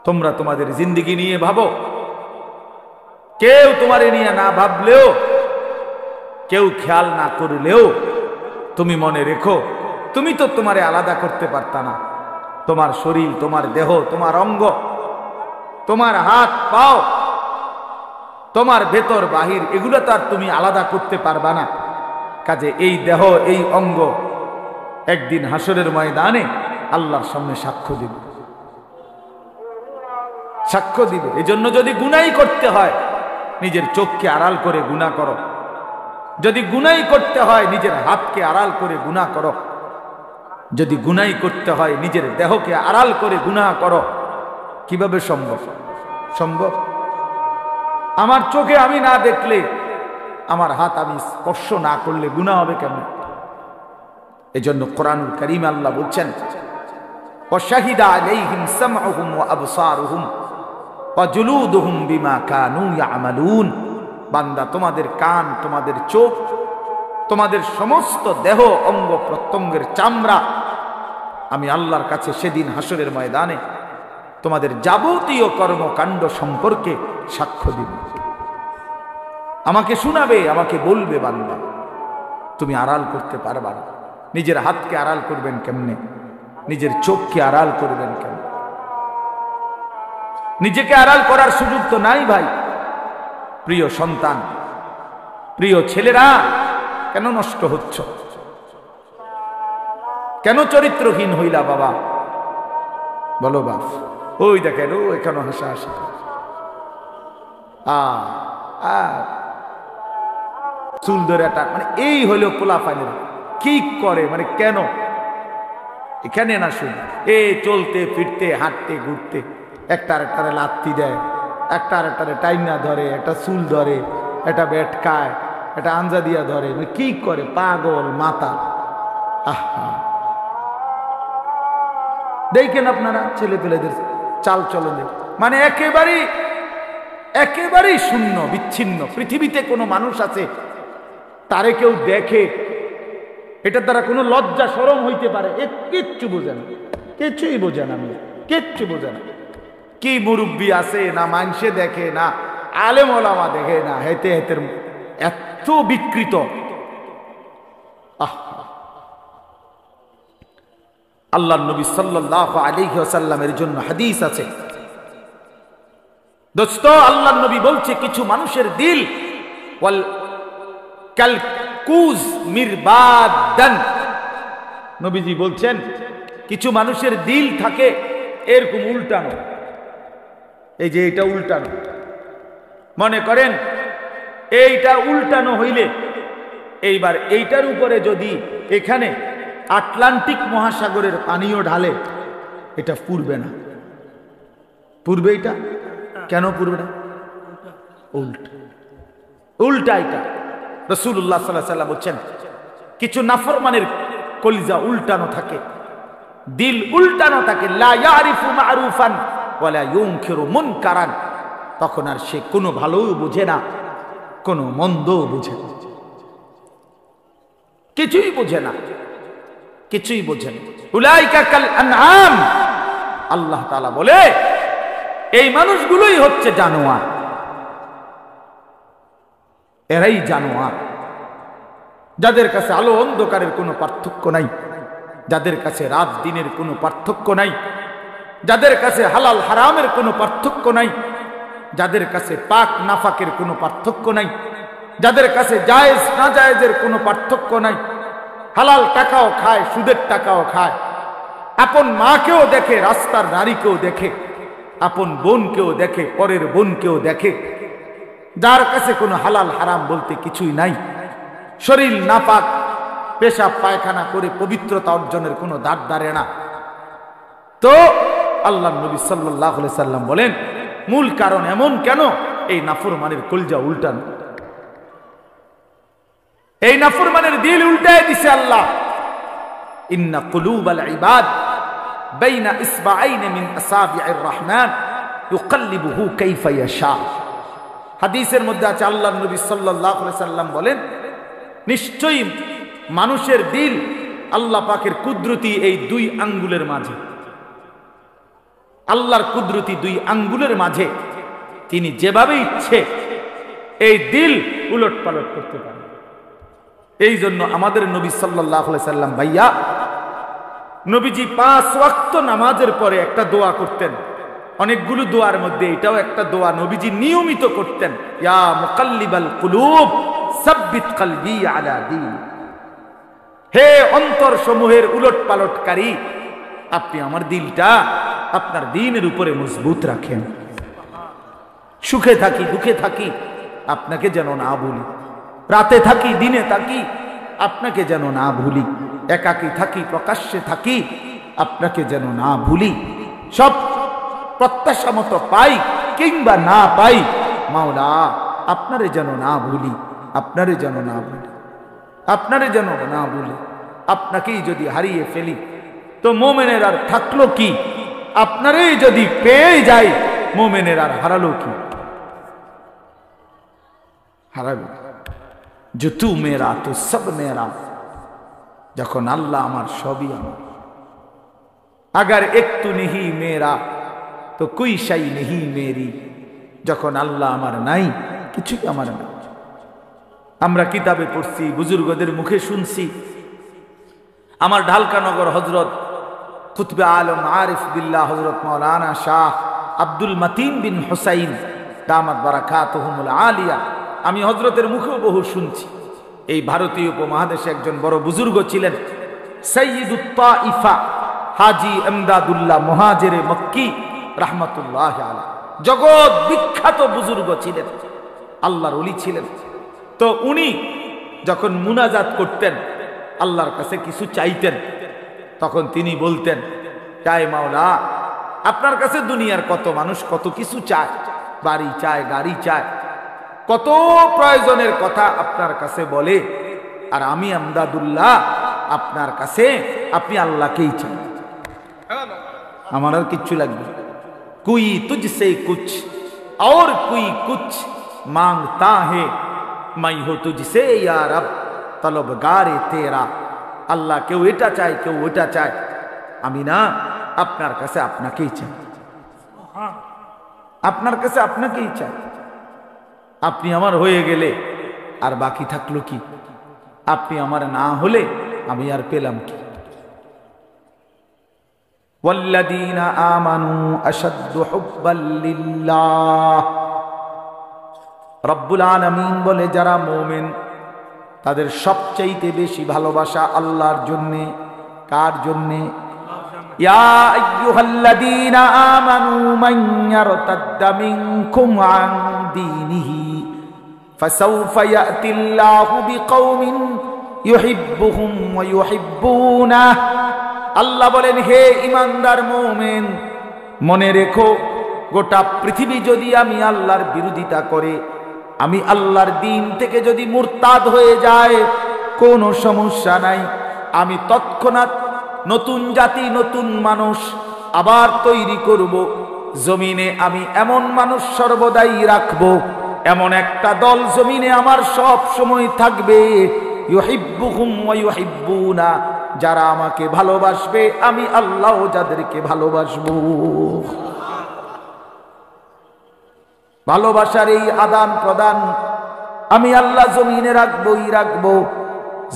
Speaker 1: তোমরা তোমাদের জিন্দেগি নিয়ে ভাবো। কেউ তোমারে নিয়ে না ভাবলেও, কেউ খেয়াল না করলেও তুমি মনে রেখো, তুমি তো তোমারে আলাদা করতে পারতা না। তোমার শরীর, তোমার দেহ, তোমার অঙ্গ, তোমার হাত পাও, তোমার ভেতর বাহির, এগুলো তো আর তুমি আলাদা করতে পারবা না। কাজে এই দেহ, এই অঙ্গ একদিন হাসরের ময়দানে আল্লাহর সামনে সাক্ষ্য দিবে, সাক্ষ্য দিবে। এই জন্য যদি গুনাই করতে হয়, নিজের চোখকে আড়াল করে গুনাহ করো। যদি গুনাই করতে হয়, নিজের হাতকে আড়াল করে গুনাহ করো। যদি গুনাই করতে হয়, নিজের দেহকে আড়াল করে গুনাহ করো। কিভাবে সম্ভব? সম্ভব? আমার চোখে আমি না দেখলে, আমার হাত আমি স্পর্শ না করলে গুনাহ হবে কেমন? এজন্য কোরআনুল কারীমে আল্লাহ বলছেন, ওয়াশাহিদা আলাইহিম সামউহুম ওয়া আবসারুহুম ওয়া জুলুদুহুম বিমা কানু ইয়ামালুন। বান্দা, তোমাদের কান, তোমাদের চোখ, তোমাদের সমস্ত দেহ, অঙ্গ প্রত্যঙ্গের চামড়া আমি আল্লাহর কাছে সেদিন হাসরের ময়দানে তোমাদের যাবতীয় কর্মকাণ্ড সম্পর্কে সাক্ষ্য দিব। আমাকে শোনাবে, আমাকে বলবে। বান্দা, তুমি আড়াল করতে পারবা না। নিজের হাতকে আড়াল করবেন কেমনে? নিজের চোখকে আড়াল করবেন কেমনে? নিজেকে আড়াল করার সুযোগ তো নাই ভাই। প্রিয় সন্তান, প্রিয় ছেলেরা, কেন নষ্ট হচ্ছ? কেন চরিত্রহীন হইলা বাবা? বলো বাপ। ওই দেখেন, ও এখানে হাসা হাসি, চুল ধরে মানে এই হইল পোলা ফাইলের কি করে, মানে কেন এখানে না শুন? এ চলতে ফিরতে, হাঁটতে ঘুরতে একটা আরেকটারে লাত্তি দেয়, একটা আরেকটারে টাইনা ধরে, একটা চুল ধরে, একটা বেটকায়, একটা আঞ্জা দিয়া ধরে, মানে কি করে? পাগল মাথা। আহা, দেখেন আপনারা ছেলে পেলেদের চাল চলনে, মানে একেবারেই শূন্য, বিচ্ছিন্ন। পৃথিবীতে কোনো মানুষ আছে তারে কেউ দেখে এটা দ্বারা কোনো লজ্জা শরম হইতে পারে? কিচ্ছু বোঝে না, কিচ্ছুই বোঝে না, কিচ্ছু বোঝে না। কি মুরব্বী আছে না, মানুষে দেখে না, আলেম ওলামা দেখে না, হেতে হেতের এত বিকৃত। আল্লাহর নবী সাল্লাল্লাহু আলাইহি ওয়াসাল্লামের জন্য হাদিস আছে দোস্ত। আল্লাহর নবী বলছে, কিছু মানুষের দিল ওয়াল কালকুজ মিরবাদান। নবীজি বলছেন, কিছু মানুষের দিল থাকে এরকম উল্টানো। এই যে এটা উল্টানো, মনে করেন এইটা উল্টানো হইলে, এইবার এইটার উপরে যদি এখানে আটলান্টিক মহাসাগরের পানিও ঢালে, এটা পুড়বে না। পুড়বে? এটা কেন পুড়বে না? উল্টা, উল্টা। এটা রাসূলুল্লাহ সাল্লাল্লাহু আলাইহি ওয়াসাল্লাম বলছেন, কিছু নাফরমানের কলিজা উল্টানো থাকে, দিল উল্টানো থাকে। লা ইয়ারিফু মা'রুফান ওয়া লা ইউনকিরু মুনকারান। তখন আর সে কোনো ভালোও বুঝে না, কোনো মন্দও বুঝে না, কিছুই বুঝে না, কিছুই বোঝেন। উলাইকা কাল আনআম। আল্লাহ তাআলা বলে, এই মানুষগুলোই হচ্ছে জানোয়ার, এরাই জানোয়ার, যাদের কাছে আলো অন্ধকারের কোনো পার্থক্য নাই, যাদের কাছে রাত দিনের কোনো পার্থক্য নাই, যাদের কাছে হালাল হারামের কোনো পার্থক্য নাই, যাদের কাছে পাক নাফাকের কোনো পার্থক্য নাই, যাদের কাছে জায়েজ না জায়েজের কোনো পার্থক্য নাই, হালাল টাকাও খায়, সুদের টাকাও খায়, আপন মাকেও দেখে, রাস্তার নারীকেও দেখে, আপন বোনকেও দেখে, পরের বোনকেও দেখে, যার কাছে কোনো হালাল হারাম বলতে কিছুই নাই, শরীর নাপাক, পেশাব পায়খানা করে পবিত্রতা অর্জনের কোনো দাঁড় দাঁড়ে না। তো আল্লাহ নবী সাল্লাল্লাহু আলাইহি সাল্লাম বলেন, মূল কারণ এমন কেন? এই নাফরমানের কলজা উল্টানো। এই নাফরমানের দিল উল্টায় দিছে আল্লাহ। ইন্না কুলুবাল ইবাদ বাইনা ইসবাআইন মিন আসাবি'ir রহমান ইউকাল্লিবুহু কাইফা ইয়াশা। হাদিসের মধ্যে আছে, আল্লাহর নবী সাল্লাল্লাহু আলাইহি সাল্লাম বলেন, নিশ্চয়ই মানুষের দিল আল্লাহ পাকের কুদরতি এই দুই আঙ্গুলের মাঝে, আল্লাহর কুদরতি দুই আঙ্গুলের মাঝে তিনি যেভাবে ইচ্ছে এই দিল উলট পালট করতে পারেন। এই জন্য আমাদের নবী সাল্লাল্লাহু আলাইহি সাল্লাম ভাইয়া, নবীজি 5 ওয়াক্ত নামাজের পরে একটা দোয়া করতেন। অনেকগুলো দোয়ার মধ্যে এটাও একটা দোয়া নবীজি নিয়মিত করতেন, ইয়া মুকাল্লিবাল কুলুব সাব্বিত কলবি আলা দীন। হে অন্তর সমূহের উলট পালটকারী, আপনি আমার দিলটা আপনার দ্বীনের উপরে মজবুত রাখেন। সুখে থাকি দুঃখে থাকি আপনাকে যেন না ভুলি, রাতে থাকি দিনে থাকি আপনাকে যেন না ভুলি, একাকী থাকি প্রকাশ্যে থাকি আপনাকে যেন না ভুলি। সব প্রত্যাশা মতো পাই কিংবা না পাই, মাওলা আপনারে যেন না ভুলি, আপনারে যেন না ভুলি, আপনারে যেন না ভুলি। আপনাকেই যদি হারিয়ে ফেলি তো মোমেনের আর থাকলো কি? আপনারই যদি পেয়ে যাই মোমেনের আর হারালো কি? হারালো। जो तू मेरा तो सब मेरा, যখন আল্লাহ আমার সবই আমার। अगर एक तू नहीं मेरा तो कोई शै नहीं मेरी, যখন আল্লাহ আমার নাই কিছুই আমার না। আমরা কিতাবে পড়ছি, বুজুর্গদের মুখে শুনছি। আমার ঢালকানগর হযরত কুতবে আলম আরিফ বিল্লাহ হযরত মাওলানা শাহ আব্দুল মতিন বিন হুসাইন দামাত বারাকাতুহুমুল আলিয়া, আমি হযরতের মুখেও বহু শুনছি। এই ভারতীয় উপমহাদেশে একজন বড় বুজুর্গ ছিলেন, সাইয়্যিদুত তাইফা হাজী ইমদাদুল্লাহ মুহাজিরে মক্কি রাহমাতুল্লাহ আলাইহি। জগৎ বিখ্যাত বুজুর্গ ছিলেন, আল্লাহর ওলি ছিলেন। তো উনি যখন মুনাজাত করতেন, আল্লাহর কাছে কিছু চাইতেন, তখন তিনি বলতেন, চাই মাওলা, আপনার কাছে দুনিয়ার কত মানুষ কত কিছু চায়, বাড়ি চায়, গাড়ি চায়, কত প্রয়োজনের কথা আপনার কাছে বলে, আর আমি আমদাদুল্লাহ আপনার কাছে, আপনি আল্লাহকেই চান, আমার আর কিচ্ছু লাগবে। কুই তুঝসে কুছ और कोई कुछ मांगता है, मैं हो तुझसे या रब तलबगारे तेरा। আল্লাহ কেউ এটা চায়, কেউ ওটা চায়, আমি না আপনার কাছে আপনাকেই চাই, আপনার কাছে আপনাকেই চাই। আপনি আমার হয়ে গেলে আর বাকি থাকলো কি? আপনি আমার না হলে আমি আর পেলাম কি? ওয়াল্লাযীনা আমানু আশাদ্দু হুব্বাল লিল্লাহ, রব্বুল আলামিন বলে যারা মুমিন তাদের সবচাইতে বেশি ভালোবাসা আল্লাহর জন্য। কার জন্য? ইয়া আইয়ুহাল্লাযীনা আমানু মান ইয়ারতাদ্দা মিনকুম আন দীনিহি ফাসাউফা ইয়াতিল্লাহু বিকওমিন ইউহিব্বুহুম ওয়া ইউহিব্বুনাহু। আল্লাহ বলেন, হে ঈমানদার মুমিন, মনে রেখো, গোটা পৃথিবী যদি আমি আল্লাহর বিরোধিতা করে, আমি আল্লাহর দ্বীন থেকে যদি মুরতাদ হয়ে যায়, কোনো সমস্যা নাই, আমি তৎক্ষণাৎ নতুন জাতি নতুন মানুষ আবার তৈরি করব। জমিনে আমি এমন মানুষ সর্বদাই রাখব, এমন একটা দল জমিনে আমার সব সময় থাকবে, ইউহিব্বুহুম ওয়া ইউহিব্বুনা, যারা আমাকে ভালোবাসবে, আমি আল্লাহ যাদেরকে ভালোবাসবো। ভালোবাসার এই আদান প্রদান আমি আল্লাহ জমিনে রাখবই রাখবো।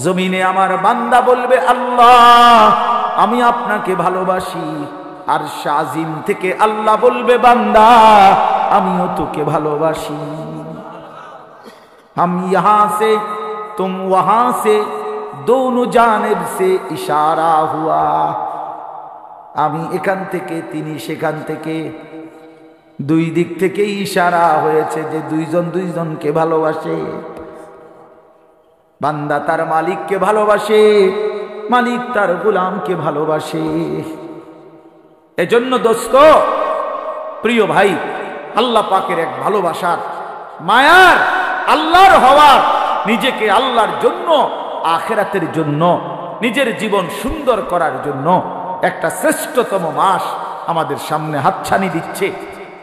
Speaker 1: জমিনে আমার বান্দা বলবে, আল্লাহ আমি আপনাকে ভালোবাসি, আর শাজিম থেকে আল্লাহ বলবে, বান্দা আমিও তোকে ভালোবাসি। हम यहां से तुम वहां से दोनों जानिब से इशारा हुआ। আমি এখান থেকে তিনি সেখান থেকে, দুই দিক থেকে ইশারা হয়েছে যে দুইজন দুইজনকে ভালোবাসে। বান্দা তার মালিককে ভালোবাসে, মালিক তার গোলামকে ভালোবাসে। এজন্য দোস্ত, প্রিয় ভাই, আল্লাহ পাকের এক ভালোবাসার, মায়ার, আল্লাহর হওয়ার নিজেকে আল্লাহর জন্য, আখিরাতের জন্য, নিজের জীবন সুন্দর করার জন্য একটা শ্রেষ্ঠতম মাস আমাদের সামনে হাতছানি দিচ্ছে,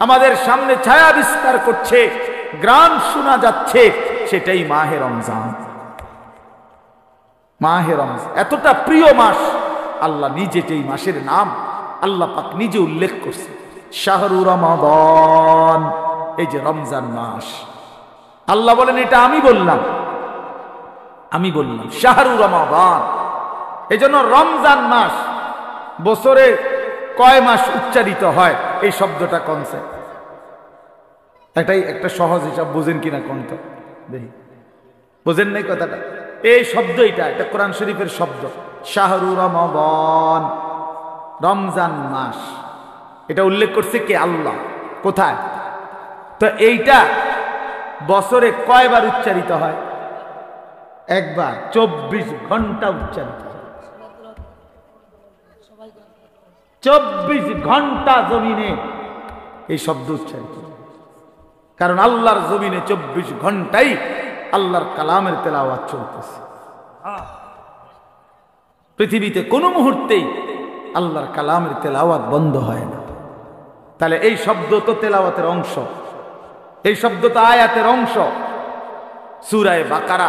Speaker 1: আমাদের সামনে ছায়া বিস্তার করছে, গ্রাম শোনা যাচ্ছে, সেটাই মাহে রমজান। মাহে রমজান এতটা প্রিয় মাস, আল্লাহ নিজে এই মাসের নাম আল্লাহ পাক নিজে উল্লেখ করছে, শাহরু রমাদান, এই যে রমজান মাস। আল্লাহ বলেন এটা আমি বললাম শাহরু রমাদান। এই জন্য রমজান মাস বছরে কয় মাস উচ্চারিত হয় এই শব্দটা কনসেপ্ট এটাই একটা সহজ হিসাব, বুঝেন কিনা কোন তো দেখি, বুঝেন নাই কথাটা? এই শব্দ এটা কোরআন শরীফের শব্দ, শাহরু রমাদান, রমজান মাস। এটা উল্লেখ করছে কে? আল্লাহ। কোথায়? তো এইটা বছরে কয়বার উচ্চারিত হয়? একবার। 24 ঘন্টা উচ্চারিত হয়। 24 ঘন্টা জমিনে এই শব্দ উচ্চারিত হয়, কারণ আল্লাহর জমিনে 24 ঘন্টাই আল্লাহর কালামের তেলাওয়াত চলতেছে। পৃথিবীতে কোনো মুহূর্তেই আল্লাহর কালামের তেলাওয়াত বন্ধ হয় না। তাহলে এই শব্দ তো তেলাওয়াতের অংশ, এই শব্দ তো আয়াতের অংশ। সূরা বাকারা,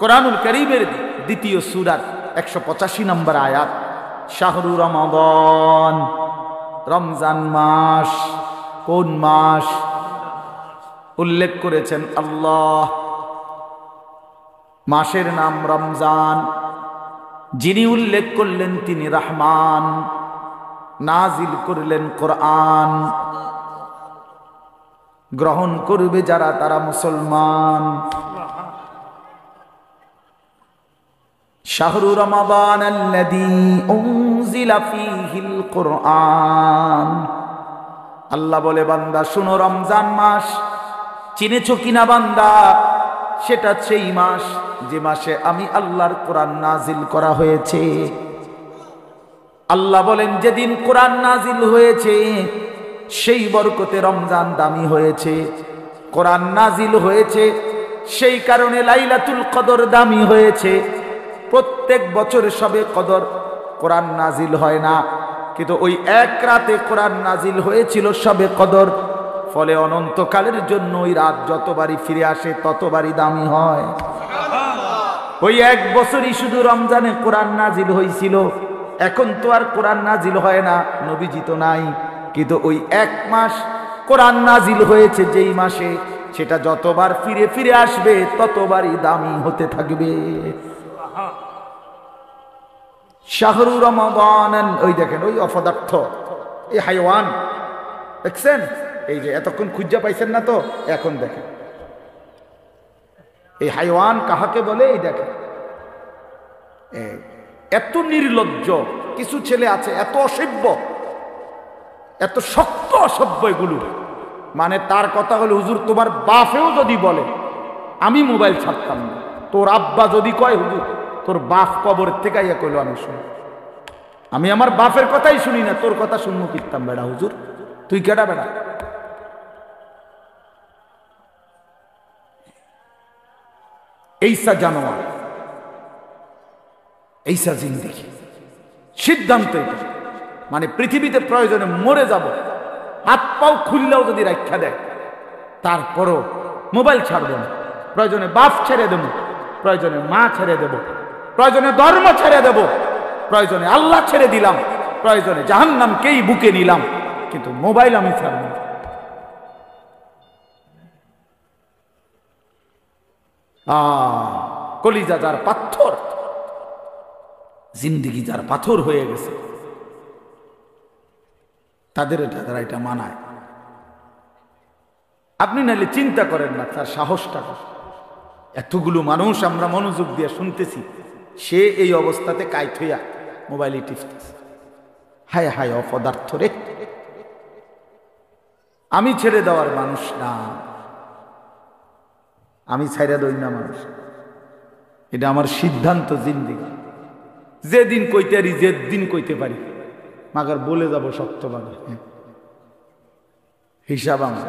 Speaker 1: কোরআনুল কারীমের দ্বিতীয় সূরার 185 নম্বর আয়াত, শাহরু রমাদান, রমজান মাস। কোন মাস উল্লেখ করেছেন আল্লাহ? মাসের নাম রমজান। যিনি উল্লেখ করলেন তিনি রহমান, নাজিল করলেন কোরআন। গ্রহণ করবে যারা তারা মুসলমান। শাহরু রমাদান আল্লাযী উনজিলা ফীহিল কুরআন। আল্লাহ বলে বান্দা শুনো, রমজান মাস চিনেছো কিনা বান্দা? সেটা সেই মাস যে মাসে আমি আল্লাহর কোরআন নাজিল করা হয়েছে। আল্লাহ বলেন যেদিন কোরআন নাজিল হয়েছে সেই বরকতে রমজান দামি হয়েছে। কোরআন নাজিল হয়েছে সেই কারণে লাইলাতুল কদর দামি হয়েছে। প্রত্যেক বছর সবে কদর কোরআন নাজিল হয় না, কিন্তু ওই এক রাতে কোরআন নাজিল হয়েছিল সবে কদর। ফলে অনন্তকালের জন্য ওই রাত যতবারই ফিরে আসে ততবারই দামি হয়। ওই এক বছরই শুধু রমজানে কোরআন নাজিল হয়েছিল। এখন তো আর কোরআন নাজিল হয় না, নবীজি তো নাই, কিন্তু ওই এক মাস কোরআন নাজিল হয়েছে যেই মাসে, সেটা যতবার ফিরে ফিরে আসবে ততবারই দামি হতে থাকবে। শাহরু রমাদান, ওই দেখেন ওই অপদার্থ, এই হাইওয়ান দেখছেন, এই যে এতক্ষণ খুঁজা পাইছেন না তো, এখন দেখেন এই হাইওয়ান কাহাকে বলে। এই দেখেন এত নির্লজ্জ কিছু ছেলে আছে, এত অসভ্য, এত শক্ত অসভ্য এগুলো। মানে তার কথা হলো, হুজুর তোমার বাপেও যদি বলে আমি মোবাইল ছাড়তাম না, তোর আব্বা যদি কয় হুজুর তোর বাপ কবর থেকে ইয়া কইলো আমি শুনি, আমি আমার বাপের কথাই শুনি না, তোর কথা শুনবো কিতাম বেড়া হুজুর, তুই কেডা বেড়া? এইসা জানোয়ার, এইসা জিন্দেগি, সিদ্ধান্ত এটা। মানে পৃথিবীতে প্রয়োজনে মরে যাব, হাত পাও খুললেও যদি রাখা দেয় তারপরও মোবাইল ছাড়ব না। প্রয়োজনে বাপ ছেড়ে দেব, প্রয়োজনে মা ছেড়ে দেব, প্রয়োজনে ধর্ম ছেড়ে দেব, প্রয়োজনে আল্লাহ ছেড়ে দিলাম, প্রয়োজনে জাহান্নামকেই বুকে নিলাম, কিন্তু মোবাইল আমি ছাড়ব না। কলিজা যার পাথর, জিন্দিগি যার পাথর হয়ে গেছে, তাদের তারা এটা মানায়। আপনি নাহলে চিন্তা করেন না তার সাহসটা। এতগুলো মানুষ আমরা মনোযোগ দিয়ে শুনতেছি, সে এই অবস্থাতে কাইত হইয়া মোবাইলে টিপতেছে। হায় হায় অপদার্থ রে! আমি ছেড়ে দেওয়ার মানুষ না, আমি ছেড়ে দই না মানুষ, এটা আমার সিদ্ধান্ত জিন্দিগি। যেদিন কইতে পারি, যেদিন কইতে পারি, মাগার বলে যাব সত্যভাবে হিসাব আমার।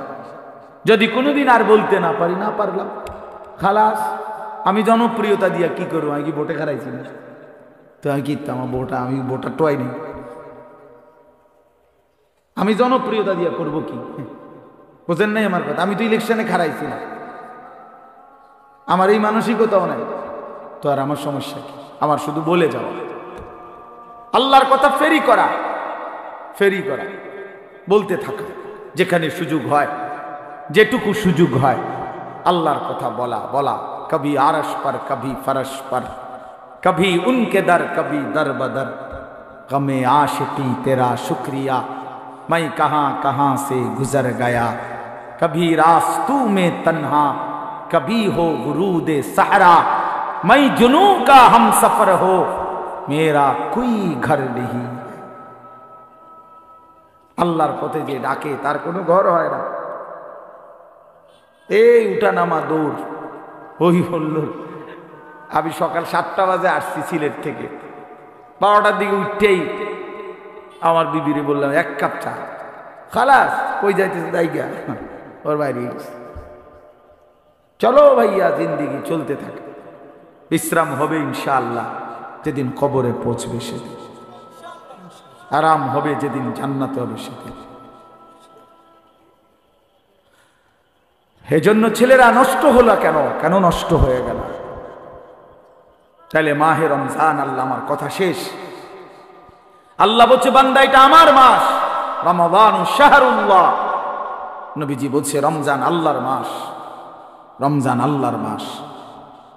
Speaker 1: যদি কোনোদিন আর বলতে না পারি, না পারলাম, খালাস, আমি জনপ্রিয়তা দিয়া কি করবো? আমি কি ভোটে খারাইছি না? তো আমি কি আমার ভোটা, আমি ভোটার টোয়াই নেই, আমি জনপ্রিয়তা দিয়া করব কি? বোঝেন নাই আমার কথা? আমি তো ইলেকশনে খারাইছি না, আমার এই মানসিকতাও নাই, তো আর আমার সমস্যা কি? আমার শুধু বলে যাওয়া, আল্লাহর কথা ফেরি করা, ফেরি করা, বলতে থাকা, যেখানে সুযোগ হয়, যেটুকু সুযোগ হয় আল্লাহর কথা বলা বলা। কবি আরশ पर कभी फरश पर, कभी उनके दर कभी दर बदर, गमे आशिकी तेरा शुक्रिया, मैं कहां कहां से गुजर गया, कभी रास्तू में तन्हा कभी हो वरूद सहरा, मैं जुनू का हम सफर हो मेरा कोई घर नहीं। আল্লাহর পথে যে ডাকে তার কোনো ঘর হয় না। এই উঠা নামা দৌড়, ওই হল্লো। আমি সকাল 7টা বাজে আসছি সিলেট থেকে, 12টার দিকে উঠতেই আমার বিবিরে বললাম 1 কাপ চা। খালাস, কই যাইতেছে জায়গা, ওর বাইরে গেছে। চলো ভাইয়া, জিন্দিগি চলতে থাকে, বিশ্রাম হবে ইনশাআল্লাহ যেদিন কবরে পৌঁছবে সেদিন, আরাম হবে যেদিন জান্নাতে হবে সেদিন। এজন্য ছেলেরা নষ্ট হলো কেন? কেন নষ্ট হয়ে গেল? তাহলে মাহে রমজান, আল্লাহ আমার কথা শেষ। আল্লাহ বলছে বান্দা এটা আমার মাস, রমাদানু শাহরুল্লাহ। নবীজি বলছে রমজান আল্লাহর মাস, রমজান আল্লাহর মাস,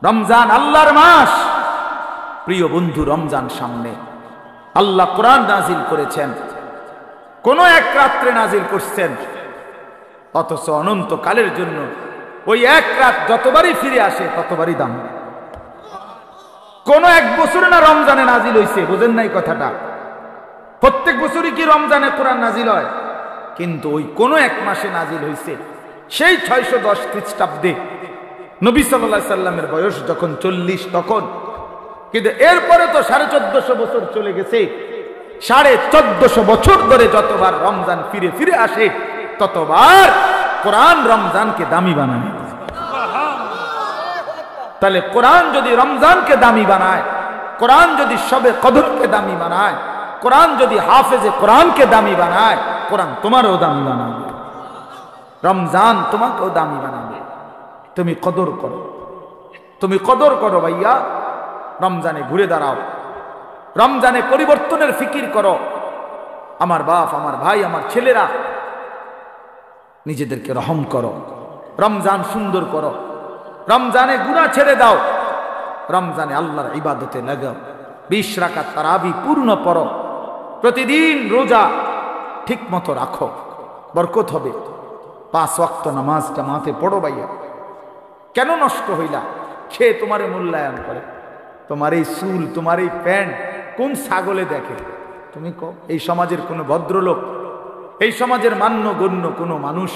Speaker 1: রমজান আল্লাহর মাস। প্রিয় বন্ধু, রমজান সামনে, আল্লাহ কোরআন নাজিল করেছেন, কোন এক রাত্রে নাজিল করছেন, অথচ অনন্তকালের জন্য ওই এক রাত যতবারই ফিরে আসে ততবারই দাম। কোন এক বছরে না রমজানে নাজিল হয়েছে, বুঝেন নাই কথাটা? প্রত্যেক বছরই কি রমজানে কোরআন নাজিল হয়? কিন্তু ওই কোন এক মাসে নাজিল হয়েছে, সেই 610 খ্রিস্টাব্দে নবী সাল্লাল্লাহু আলাইহি সাল্লামের বয়স যখন 40 তখন। কিন্তু এরপরে তো 1450 বছর চলে গেছে, 1450 বছর ধরে যতবার রমজান ফিরে ফিরে আসে ততবার কোরআন রমজানকে দামি বানায়। তাহলে কোরআন যদি রমজানকে দামি বানায়, কোরআন যদি শবে কদরকে দামি বানায়, কোরআন যদি হাফেজে কোরআনকে দামি বানায়, কোরআন তোমারও দামি বানাবে, রমজান তোমাকেও দামি বানাবে। তুমি কদর করো, তুমি কদর করো ভাইয়া। রমজানে ঘুরে দাঁড়াও, রমজানে পরিবর্তনের ফিকির করো। আমার বাপ, আমার ভাই, আমার ছেলেরা, নিজেদেরকে রহম করো, রমজান সুন্দর করো, রমজানে গুনাহ ছেড়ে দাও, রমজানে আল্লাহর ইবাদতে লাগাও। 20 রাকাত তারাবি পূর্ণ পড়ো, প্রতিদিন রোজা ঠিক মতো রাখো, বরকত হবে। 5 ওয়াক্ত নামাজটা মাথে পড়ো ভাইয়া। কেন নষ্ট হইলা? সে তোমারে মূল্যায়ন করে, তোমার এই চুল, তোমার এই প্যান্ট কোন ছাগলে দেখে? তুমি কো এই সমাজের কোনো ভদ্রলোক, এই সমাজের মান্য গণ্য কোনো মানুষ,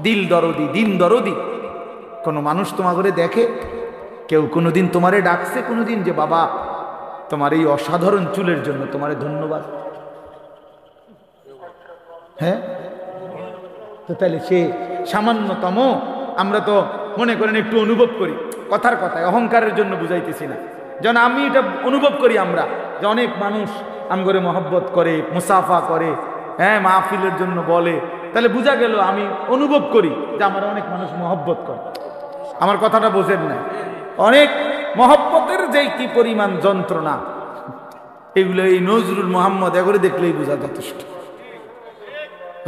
Speaker 1: দিল দরদি, দিন দরদি কোনো মানুষ তোমাকে দেখে? কেউ কোনোদিন তোমারে ডাকছে কোনোদিন যে বাবা তোমার এই অসাধারণ চুলের জন্য তোমারে ধন্যবাদ? হ্যাঁ, তো তাহলে সে সামান্যতম, আমরা তো মনে করেন একটু অনুভব করি, কথার কথায় অহংকারের জন্য বুঝাইতেছি না, যেন আমি এটা অনুভব করি আমরা যে অনেক মানুষ আমগরে মহব্বত করে, মুসাফা করে, হ্যাঁ মাহফিলের জন্য বলে, তাহলে বোঝা গেল আমি অনুভব করি যে আমার অনেক মানুষ মহব্বত করে। আমার কথাটা বোঝেন না? অনেক মহব্বতের যে কি পরিমাণ যন্ত্রণা, এগুলো এই নজরুল মোহাম্মদ এগুলো দেখলেই বোঝা যথেষ্ট।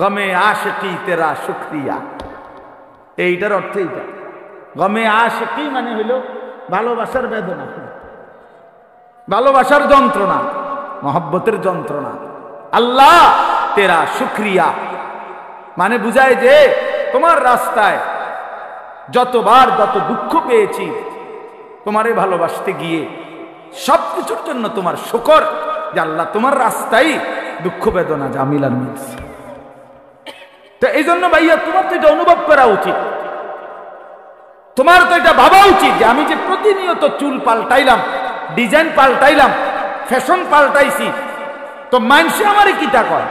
Speaker 1: গমে আশিকি তেরা শুকরিয়া, এইটার অর্থ এইটা। গমে আশিকি মানে হইল ভালোবাসার বেদনা, ভালোবাসার যন্ত্রণা, মহব্বতের যন্ত্রণা। আল্লাহ তেরা শুকরিয়া মানে বুঝায় যে তোমার রাস্তায় যতবার যত দুঃখ পেয়েছি, তোমারে ভালোবাসতে গিয়ে সবকিছুর জন্য তোমার শুকর যে আল্লাহ তোমার রাস্তায় দুঃখ বেদনা জামিলার মিলছে। তো এই জন্য ভাইয়া তোমার তো এটা অনুভব করা উচিত, তোমার তো এটা ভাবা উচিত যে আমি যে প্রতিনিয়ত চুল পাল্টাইলাম, ডিজাইন পাল্টাইলাম, ফ্যাশন পাল্টাইছি, তো মানুষে আমারে কিটা কয়?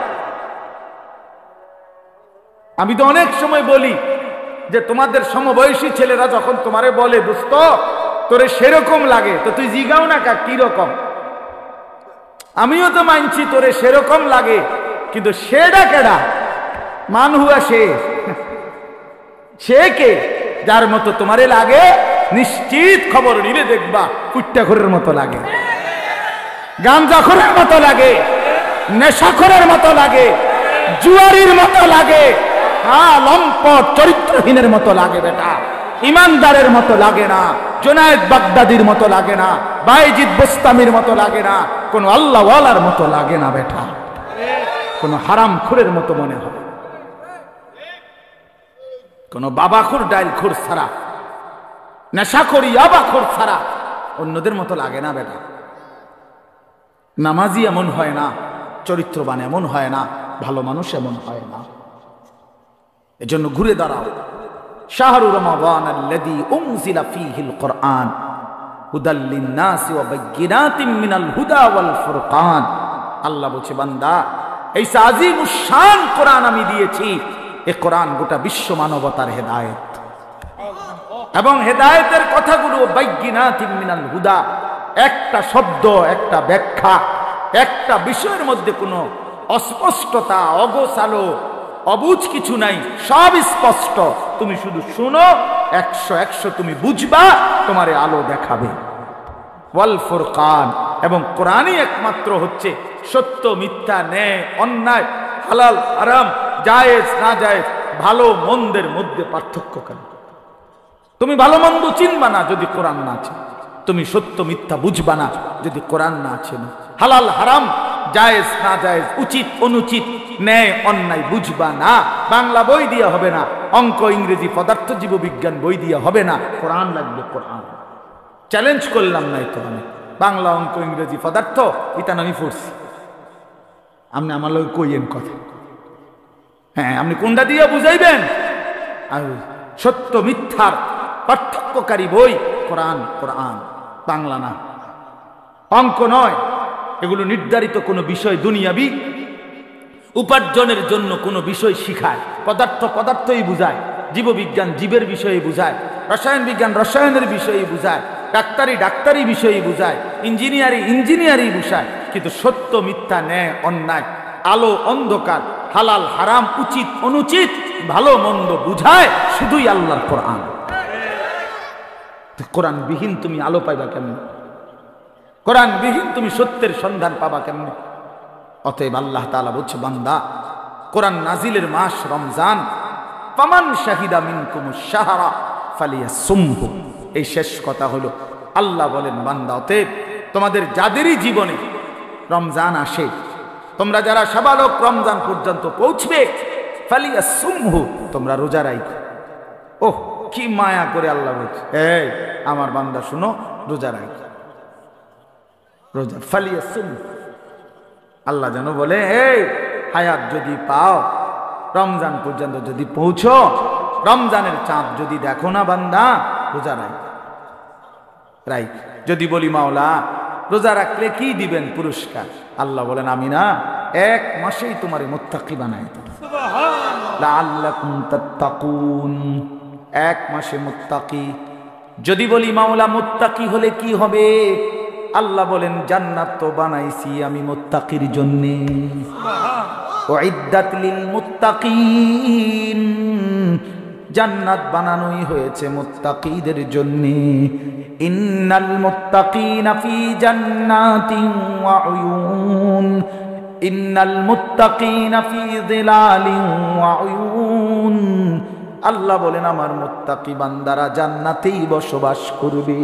Speaker 1: আমি তো অনেক সময় বলি যে তোমাদের সমবয়সী ছেলেরা যখন তোমারে বলে দোস্ত তোরে সেরকম লাগে তো তুই জিগাও না কা কি রকম। আমিও তো মানছি তোরে সেরকম লাগে, কিন্তু সেটা কেডা? মান হুয়া সে কে? যার মতো তোমারে লাগে নিশ্চিত খবর নিলে দেখবা কুট্টাখোরের মতো লাগে, গাঞ্জাখোরের মতো লাগে, নেশাখোরের মতো লাগে, জুয়ারির মতো লাগে, হ্যাঁ লম্পট চরিত্রহীনের মতো লাগে বেটা, ইমানদারের মতো লাগে না, জুনায়েদ বাগদাদির মতো লাগে না, বাইজিদ বোস্তামির মতো লাগে না, কোন আল্লাহওয়ালার মতো লাগে না বেটা, কোন হারামখোরের মতো মনে হয়, কোন বাবাখোর ডাইলখোর ছাড়া, নেশাখোর ইয়াবাখোর ছাড়া অন্যদের মতো লাগে না বেটা। নামাজি এমন হয় না, চরিত্রবান এমন হয় না, ভালো মানুষ এমন হয় না। এজন্য ঘুরে দাঁড়াও। শাহরু রমাদান আল্লাযী উনজিলা ফীহিল কুরআন হুদাল লিন-নাসি ওয়া বায়্যিনাতিন মিনাল হুদা ওয়াল ফুরকান। আল্লাহ বলছে বান্দা এই আজিমুশ শান কোরআন আমি দিয়েছি, এই কোরআন গোটা বিশ্ব মানবতার হেদায়েত, এবং হেদায়েতের কথাগুলো বায়্যিনাতিন মিনাল হুদা, একটা শব্দ, একটা ব্যাখ্যা, একটা বিষয়ের মধ্যে কোনো অস্পষ্টতা, অগোছালো, অবুঝ কিছু নাই, সব স্পষ্ট। তুমি শুধু শুনো, 100 তুমি বুঝবা, তোমারে আলো দেখাবে। ওয়াল ফুরকান, এবং কোরআনই একমাত্র হচ্ছে সত্য মিথ্যা, ন্যায় অন্যায়, হালাল হারাম, জায়েজ না জায়েজ, ভালো মন্দের মধ্যে পার্থক্য কেন? তুমি ভালো মন্দ চিনবা না যদি কোরআন না আছে, তুমি সত্য মিথ্যা বুঝবা না যদি কোরআন না আছে, হালাল হারাম, জায়েজ না জায়েজ, উচিত অনুচিত, ন্যায় অন্যায় বুঝবা না। বাংলা বই দিয়া হবে না, অঙ্ক ইংরেজি পদার্থ জীববিজ্ঞান বই দিয়া হবে না, কোরআন লাগবে। কোরআন চ্যালেঞ্জ করলাম নাই তো আমি, বাংলা অঙ্ক ইংরেজি পদার্থ ইতান আমি পড়ছি, আপনি আমার লোক কইয়েন কথা, হ্যাঁ আপনি কোনটা দিয়া বুঝাইবেন? আর সত্য মিথ্যার পার্থক্যকারী বই কোরআন, কোরআন বাংলা না, অঙ্ক নয়। এগুলো নির্ধারিত কোনো বিষয়, দুনিয়াবি উপার্জনের জন্য কোনো বিষয় শিখায়। পদার্থ পদার্থই বুঝায়, জীববিজ্ঞান জীবের বিষয়ে বুঝায়, রসায়ন বিজ্ঞান রসায়নের বিষয়ে বুঝায়, ডাক্তারি ডাক্তারি বিষয়ে বুঝায়, ইঞ্জিনিয়ারি ইঞ্জিনিয়ারি বুঝায়। কিন্তু সত্য মিথ্যা, ন্যায় অন্যায়, আলো অন্ধকার, হালাল হারাম, উচিত অনুচিত, ভালো মন্দ বুঝায় শুধুই আল্লাহর কোরআন। কোরআন বিহীন তুমি আলো পাইবা কেমন? কোরআন বিহীন তুমি সত্যের সন্ধান পাবা কেমন? অতএব আল্লাহ তাআলা বলছে বান্দা, কোরআন নাজিলের মাস রমজান, ফামান শাহিদা মিনকুমুশ শাহরা ফালিয়াসুমহু। এই শেষ কথা হলো আল্লাহ বলেন বান্দা, অতএব তোমাদের যাদেরই জীবনে রমজান আসে, তোমরা যারা সাবালক রমজান পর্যন্ত পৌঁছবে, ফালিয়াসুমহু, তোমরা রোজা রাখো। ওহ কি মায়া করে আল্লাহ বলছে, এই আমার বান্দা শুনো, রোজা রাখো, রোজা ফালিয়াসুম। আল্লাহ যেন বলে, এই হায়াত যদি পাও, রমজান পর্যন্ত যদি পৌঁছো, রমজানের চাঁদ যদি দেখো না বান্দা, রোজা রাইখ। যদি বলি মাওলা রোজা রাখলে কি দিবেন পুরস্কার? আল্লাহ বলেন আমি না 1 মাসেই তোমারে মুত্তাকি বানাই দেব, লাআল্লাকুম তাত্তাকুন। 1 মাসে মুত্তাকি। যদি বলি মাওলা মুত্তাকি হলে কি হবে? আল্লাহ বলেন জান্নাত তো বানাইছি আমি মুত্তাকির জন্য, উইদ্দাত লিল মুত্তাকিন, জান্নাত বানানোই হয়েছে মুত্তাকিদের জন্য। ইন্নাল মুত্তাকিনা ফি জান্নাতিন ওয়া উয়ুন, ইন্নাল মুত্তাকিনা ফি যিলালিন ওয়া উয়ুন। আল্লাহ বলেন আমার মুত্তাকি বান্দারা জান্নাতেই বসবাস করবে।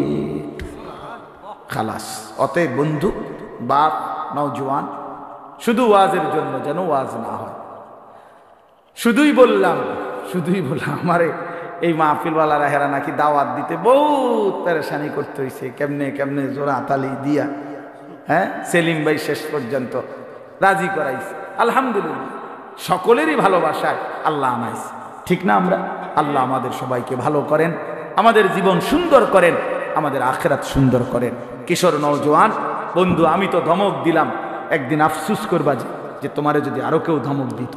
Speaker 1: খালাস। অতএব বন্ধু, বাপ, নওজোয়ান, শুধু ওয়াজের জন্য যেন ওয়াজ না হয়। শুধুই বললাম আমারে এই মাহফিলওয়ালারা হেরা নাকি দাওয়াত দিতে বহুত পেরেশানি করতে হয়েছে, কেমনে কেমনে জোড়া তালি দিয়া, হ্যাঁ সেলিম ভাই শেষ পর্যন্ত রাজি করাইছে। আলহামদুলিল্লাহ, সকলেরই ভালোবাসায় আল্লাহ আনাইছে, ঠিক না? আমরা আল্লাহ আমাদের সবাইকে ভালো করেন, আমাদের জীবন সুন্দর করেন, আমাদের আখিরাত সুন্দর করেন। কিশোর নওজোয়ান বন্ধু, আমি তো ধমক দিলাম, একদিন আফসুস করবা যে তোমারে যদি আরো কেউ ধমক দিত।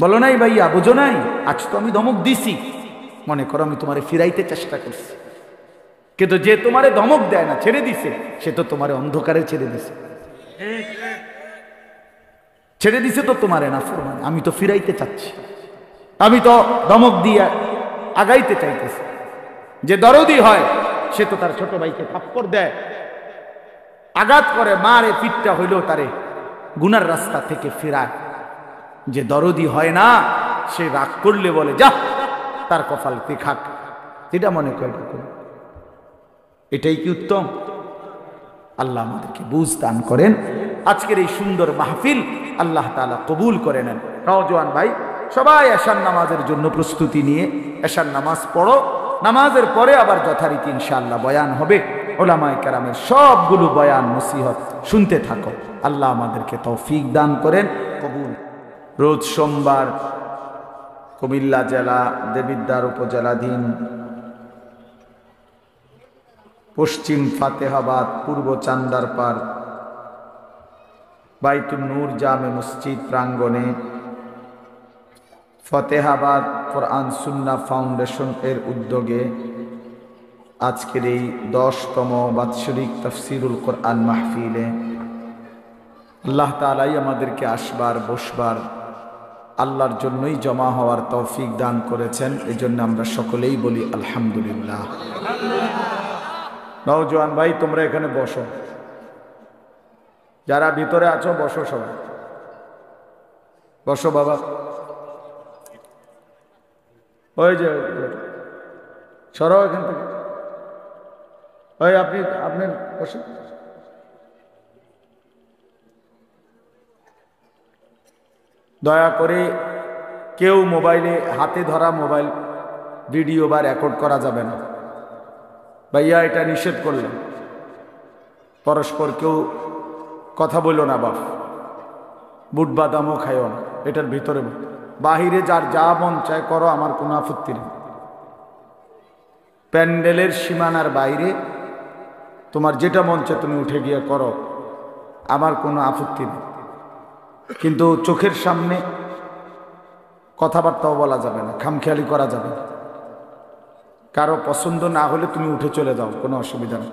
Speaker 1: বলো নাই ভাইয়া, বুঝো নাই, আজ তো আমি ধমক দিছি, মনে করো আমি তোমারে ফিরাইতে চেষ্টা করছি, কিন্তু যে তোমারে ধমক দেয় না, ছেড়ে দিছে, সে তো তোমারে অন্ধকারে ছেড়ে দিছে। ছেড়ে দিছে তো তোমারে না ফরমান, আমি তো ফিরাইতে চাচ্ছি, আমি তো ধমক দিয়ে আগাইতে চাইতেছি। যে দরদি হয় সে তো তার ছোট ভাইকে থাপ্পড় দেয়, আঘাত করে, মারে, পিঠটা হইলেও তারে গুনার রাস্তা থেকে ফেরায়। যে দরদি হয় না সে রাগ করলে বলে যা তার কপালতে খাক, এটা মনে করে। এটাই কি উত্তম? আল্লাহ আমাদেরকে বুঝ দান করেন। আজকের এই সুন্দর মাহফিল আল্লাহ তাআলা কবুল করে নেন। নওজোয়ান ভাই সবাই এশার নামাজের জন্য প্রস্তুতি নিয়ে এশার নামাজ পড়ো। নামাজের পরে আবার যথারীতি ইনশাআল্লাহ বয়ান হবে। উলামায়ে কেরামের সবগুলো বয়ান নসিহত শুনতে থাকো। আল্লাহ আমাদেরকে তৌফিক দান করেন, কবুল। রোজ সোমবার কুমিল্লা জেলা দেবিদ্বার উপজেলাধীন পশ্চিম ফাতেহাবাদ পূর্ব চান্দারপাড় বাইতুন নূর জামে মসজিদ প্রাঙ্গণে ফতেহাবাদ কোরআন সুন্নাহ ফাউন্ডেশন এর উদ্যোগে আজকের এই 10তম বাৎসরিক তাফসীরুল কোরআন মাহফিলে আল্লাহ তাআলাই আমাদেরকে আসবার বসবার আল্লাহর জন্যই জমা হওয়ার তৌফিক দান করেছেন। এজন্য আমরা সকলেই বলি আলহামদুলিল্লাহ। নওজোয়ান ভাই তোমরা এখানে বসো, যারা ভিতরে আছো বসো, সবাই বসো বাবা। ওই যে সরো এখান থেকে, ওই আপনি বসে। দয়া করে কেউ মোবাইলে, হাতে ধরা মোবাইল ভিডিও বা রেকর্ড করা যাবে না ভাইয়া, এটা নিষেধ করলেন। পরস্পর কেউ কথা বললো না, বাপ বুট বাদামও খাইও না এটার ভিতরে। বাহিরে যার যা মন চায় করো, আমার কোনো আপত্তি নেই। প্যান্ডেলের সীমানার বাইরে তোমার যেটা মন চায় তুমি উঠে গিয়ে করো, আমার কোনো আপত্তি নেই। কিন্তু চোখের সামনে কথাবার্তাও বলা যাবে না, খামখেয়ালি করা যাবে না। কারো পছন্দ না হলে তুমি উঠে চলে যাও, কোনো অসুবিধা নেই।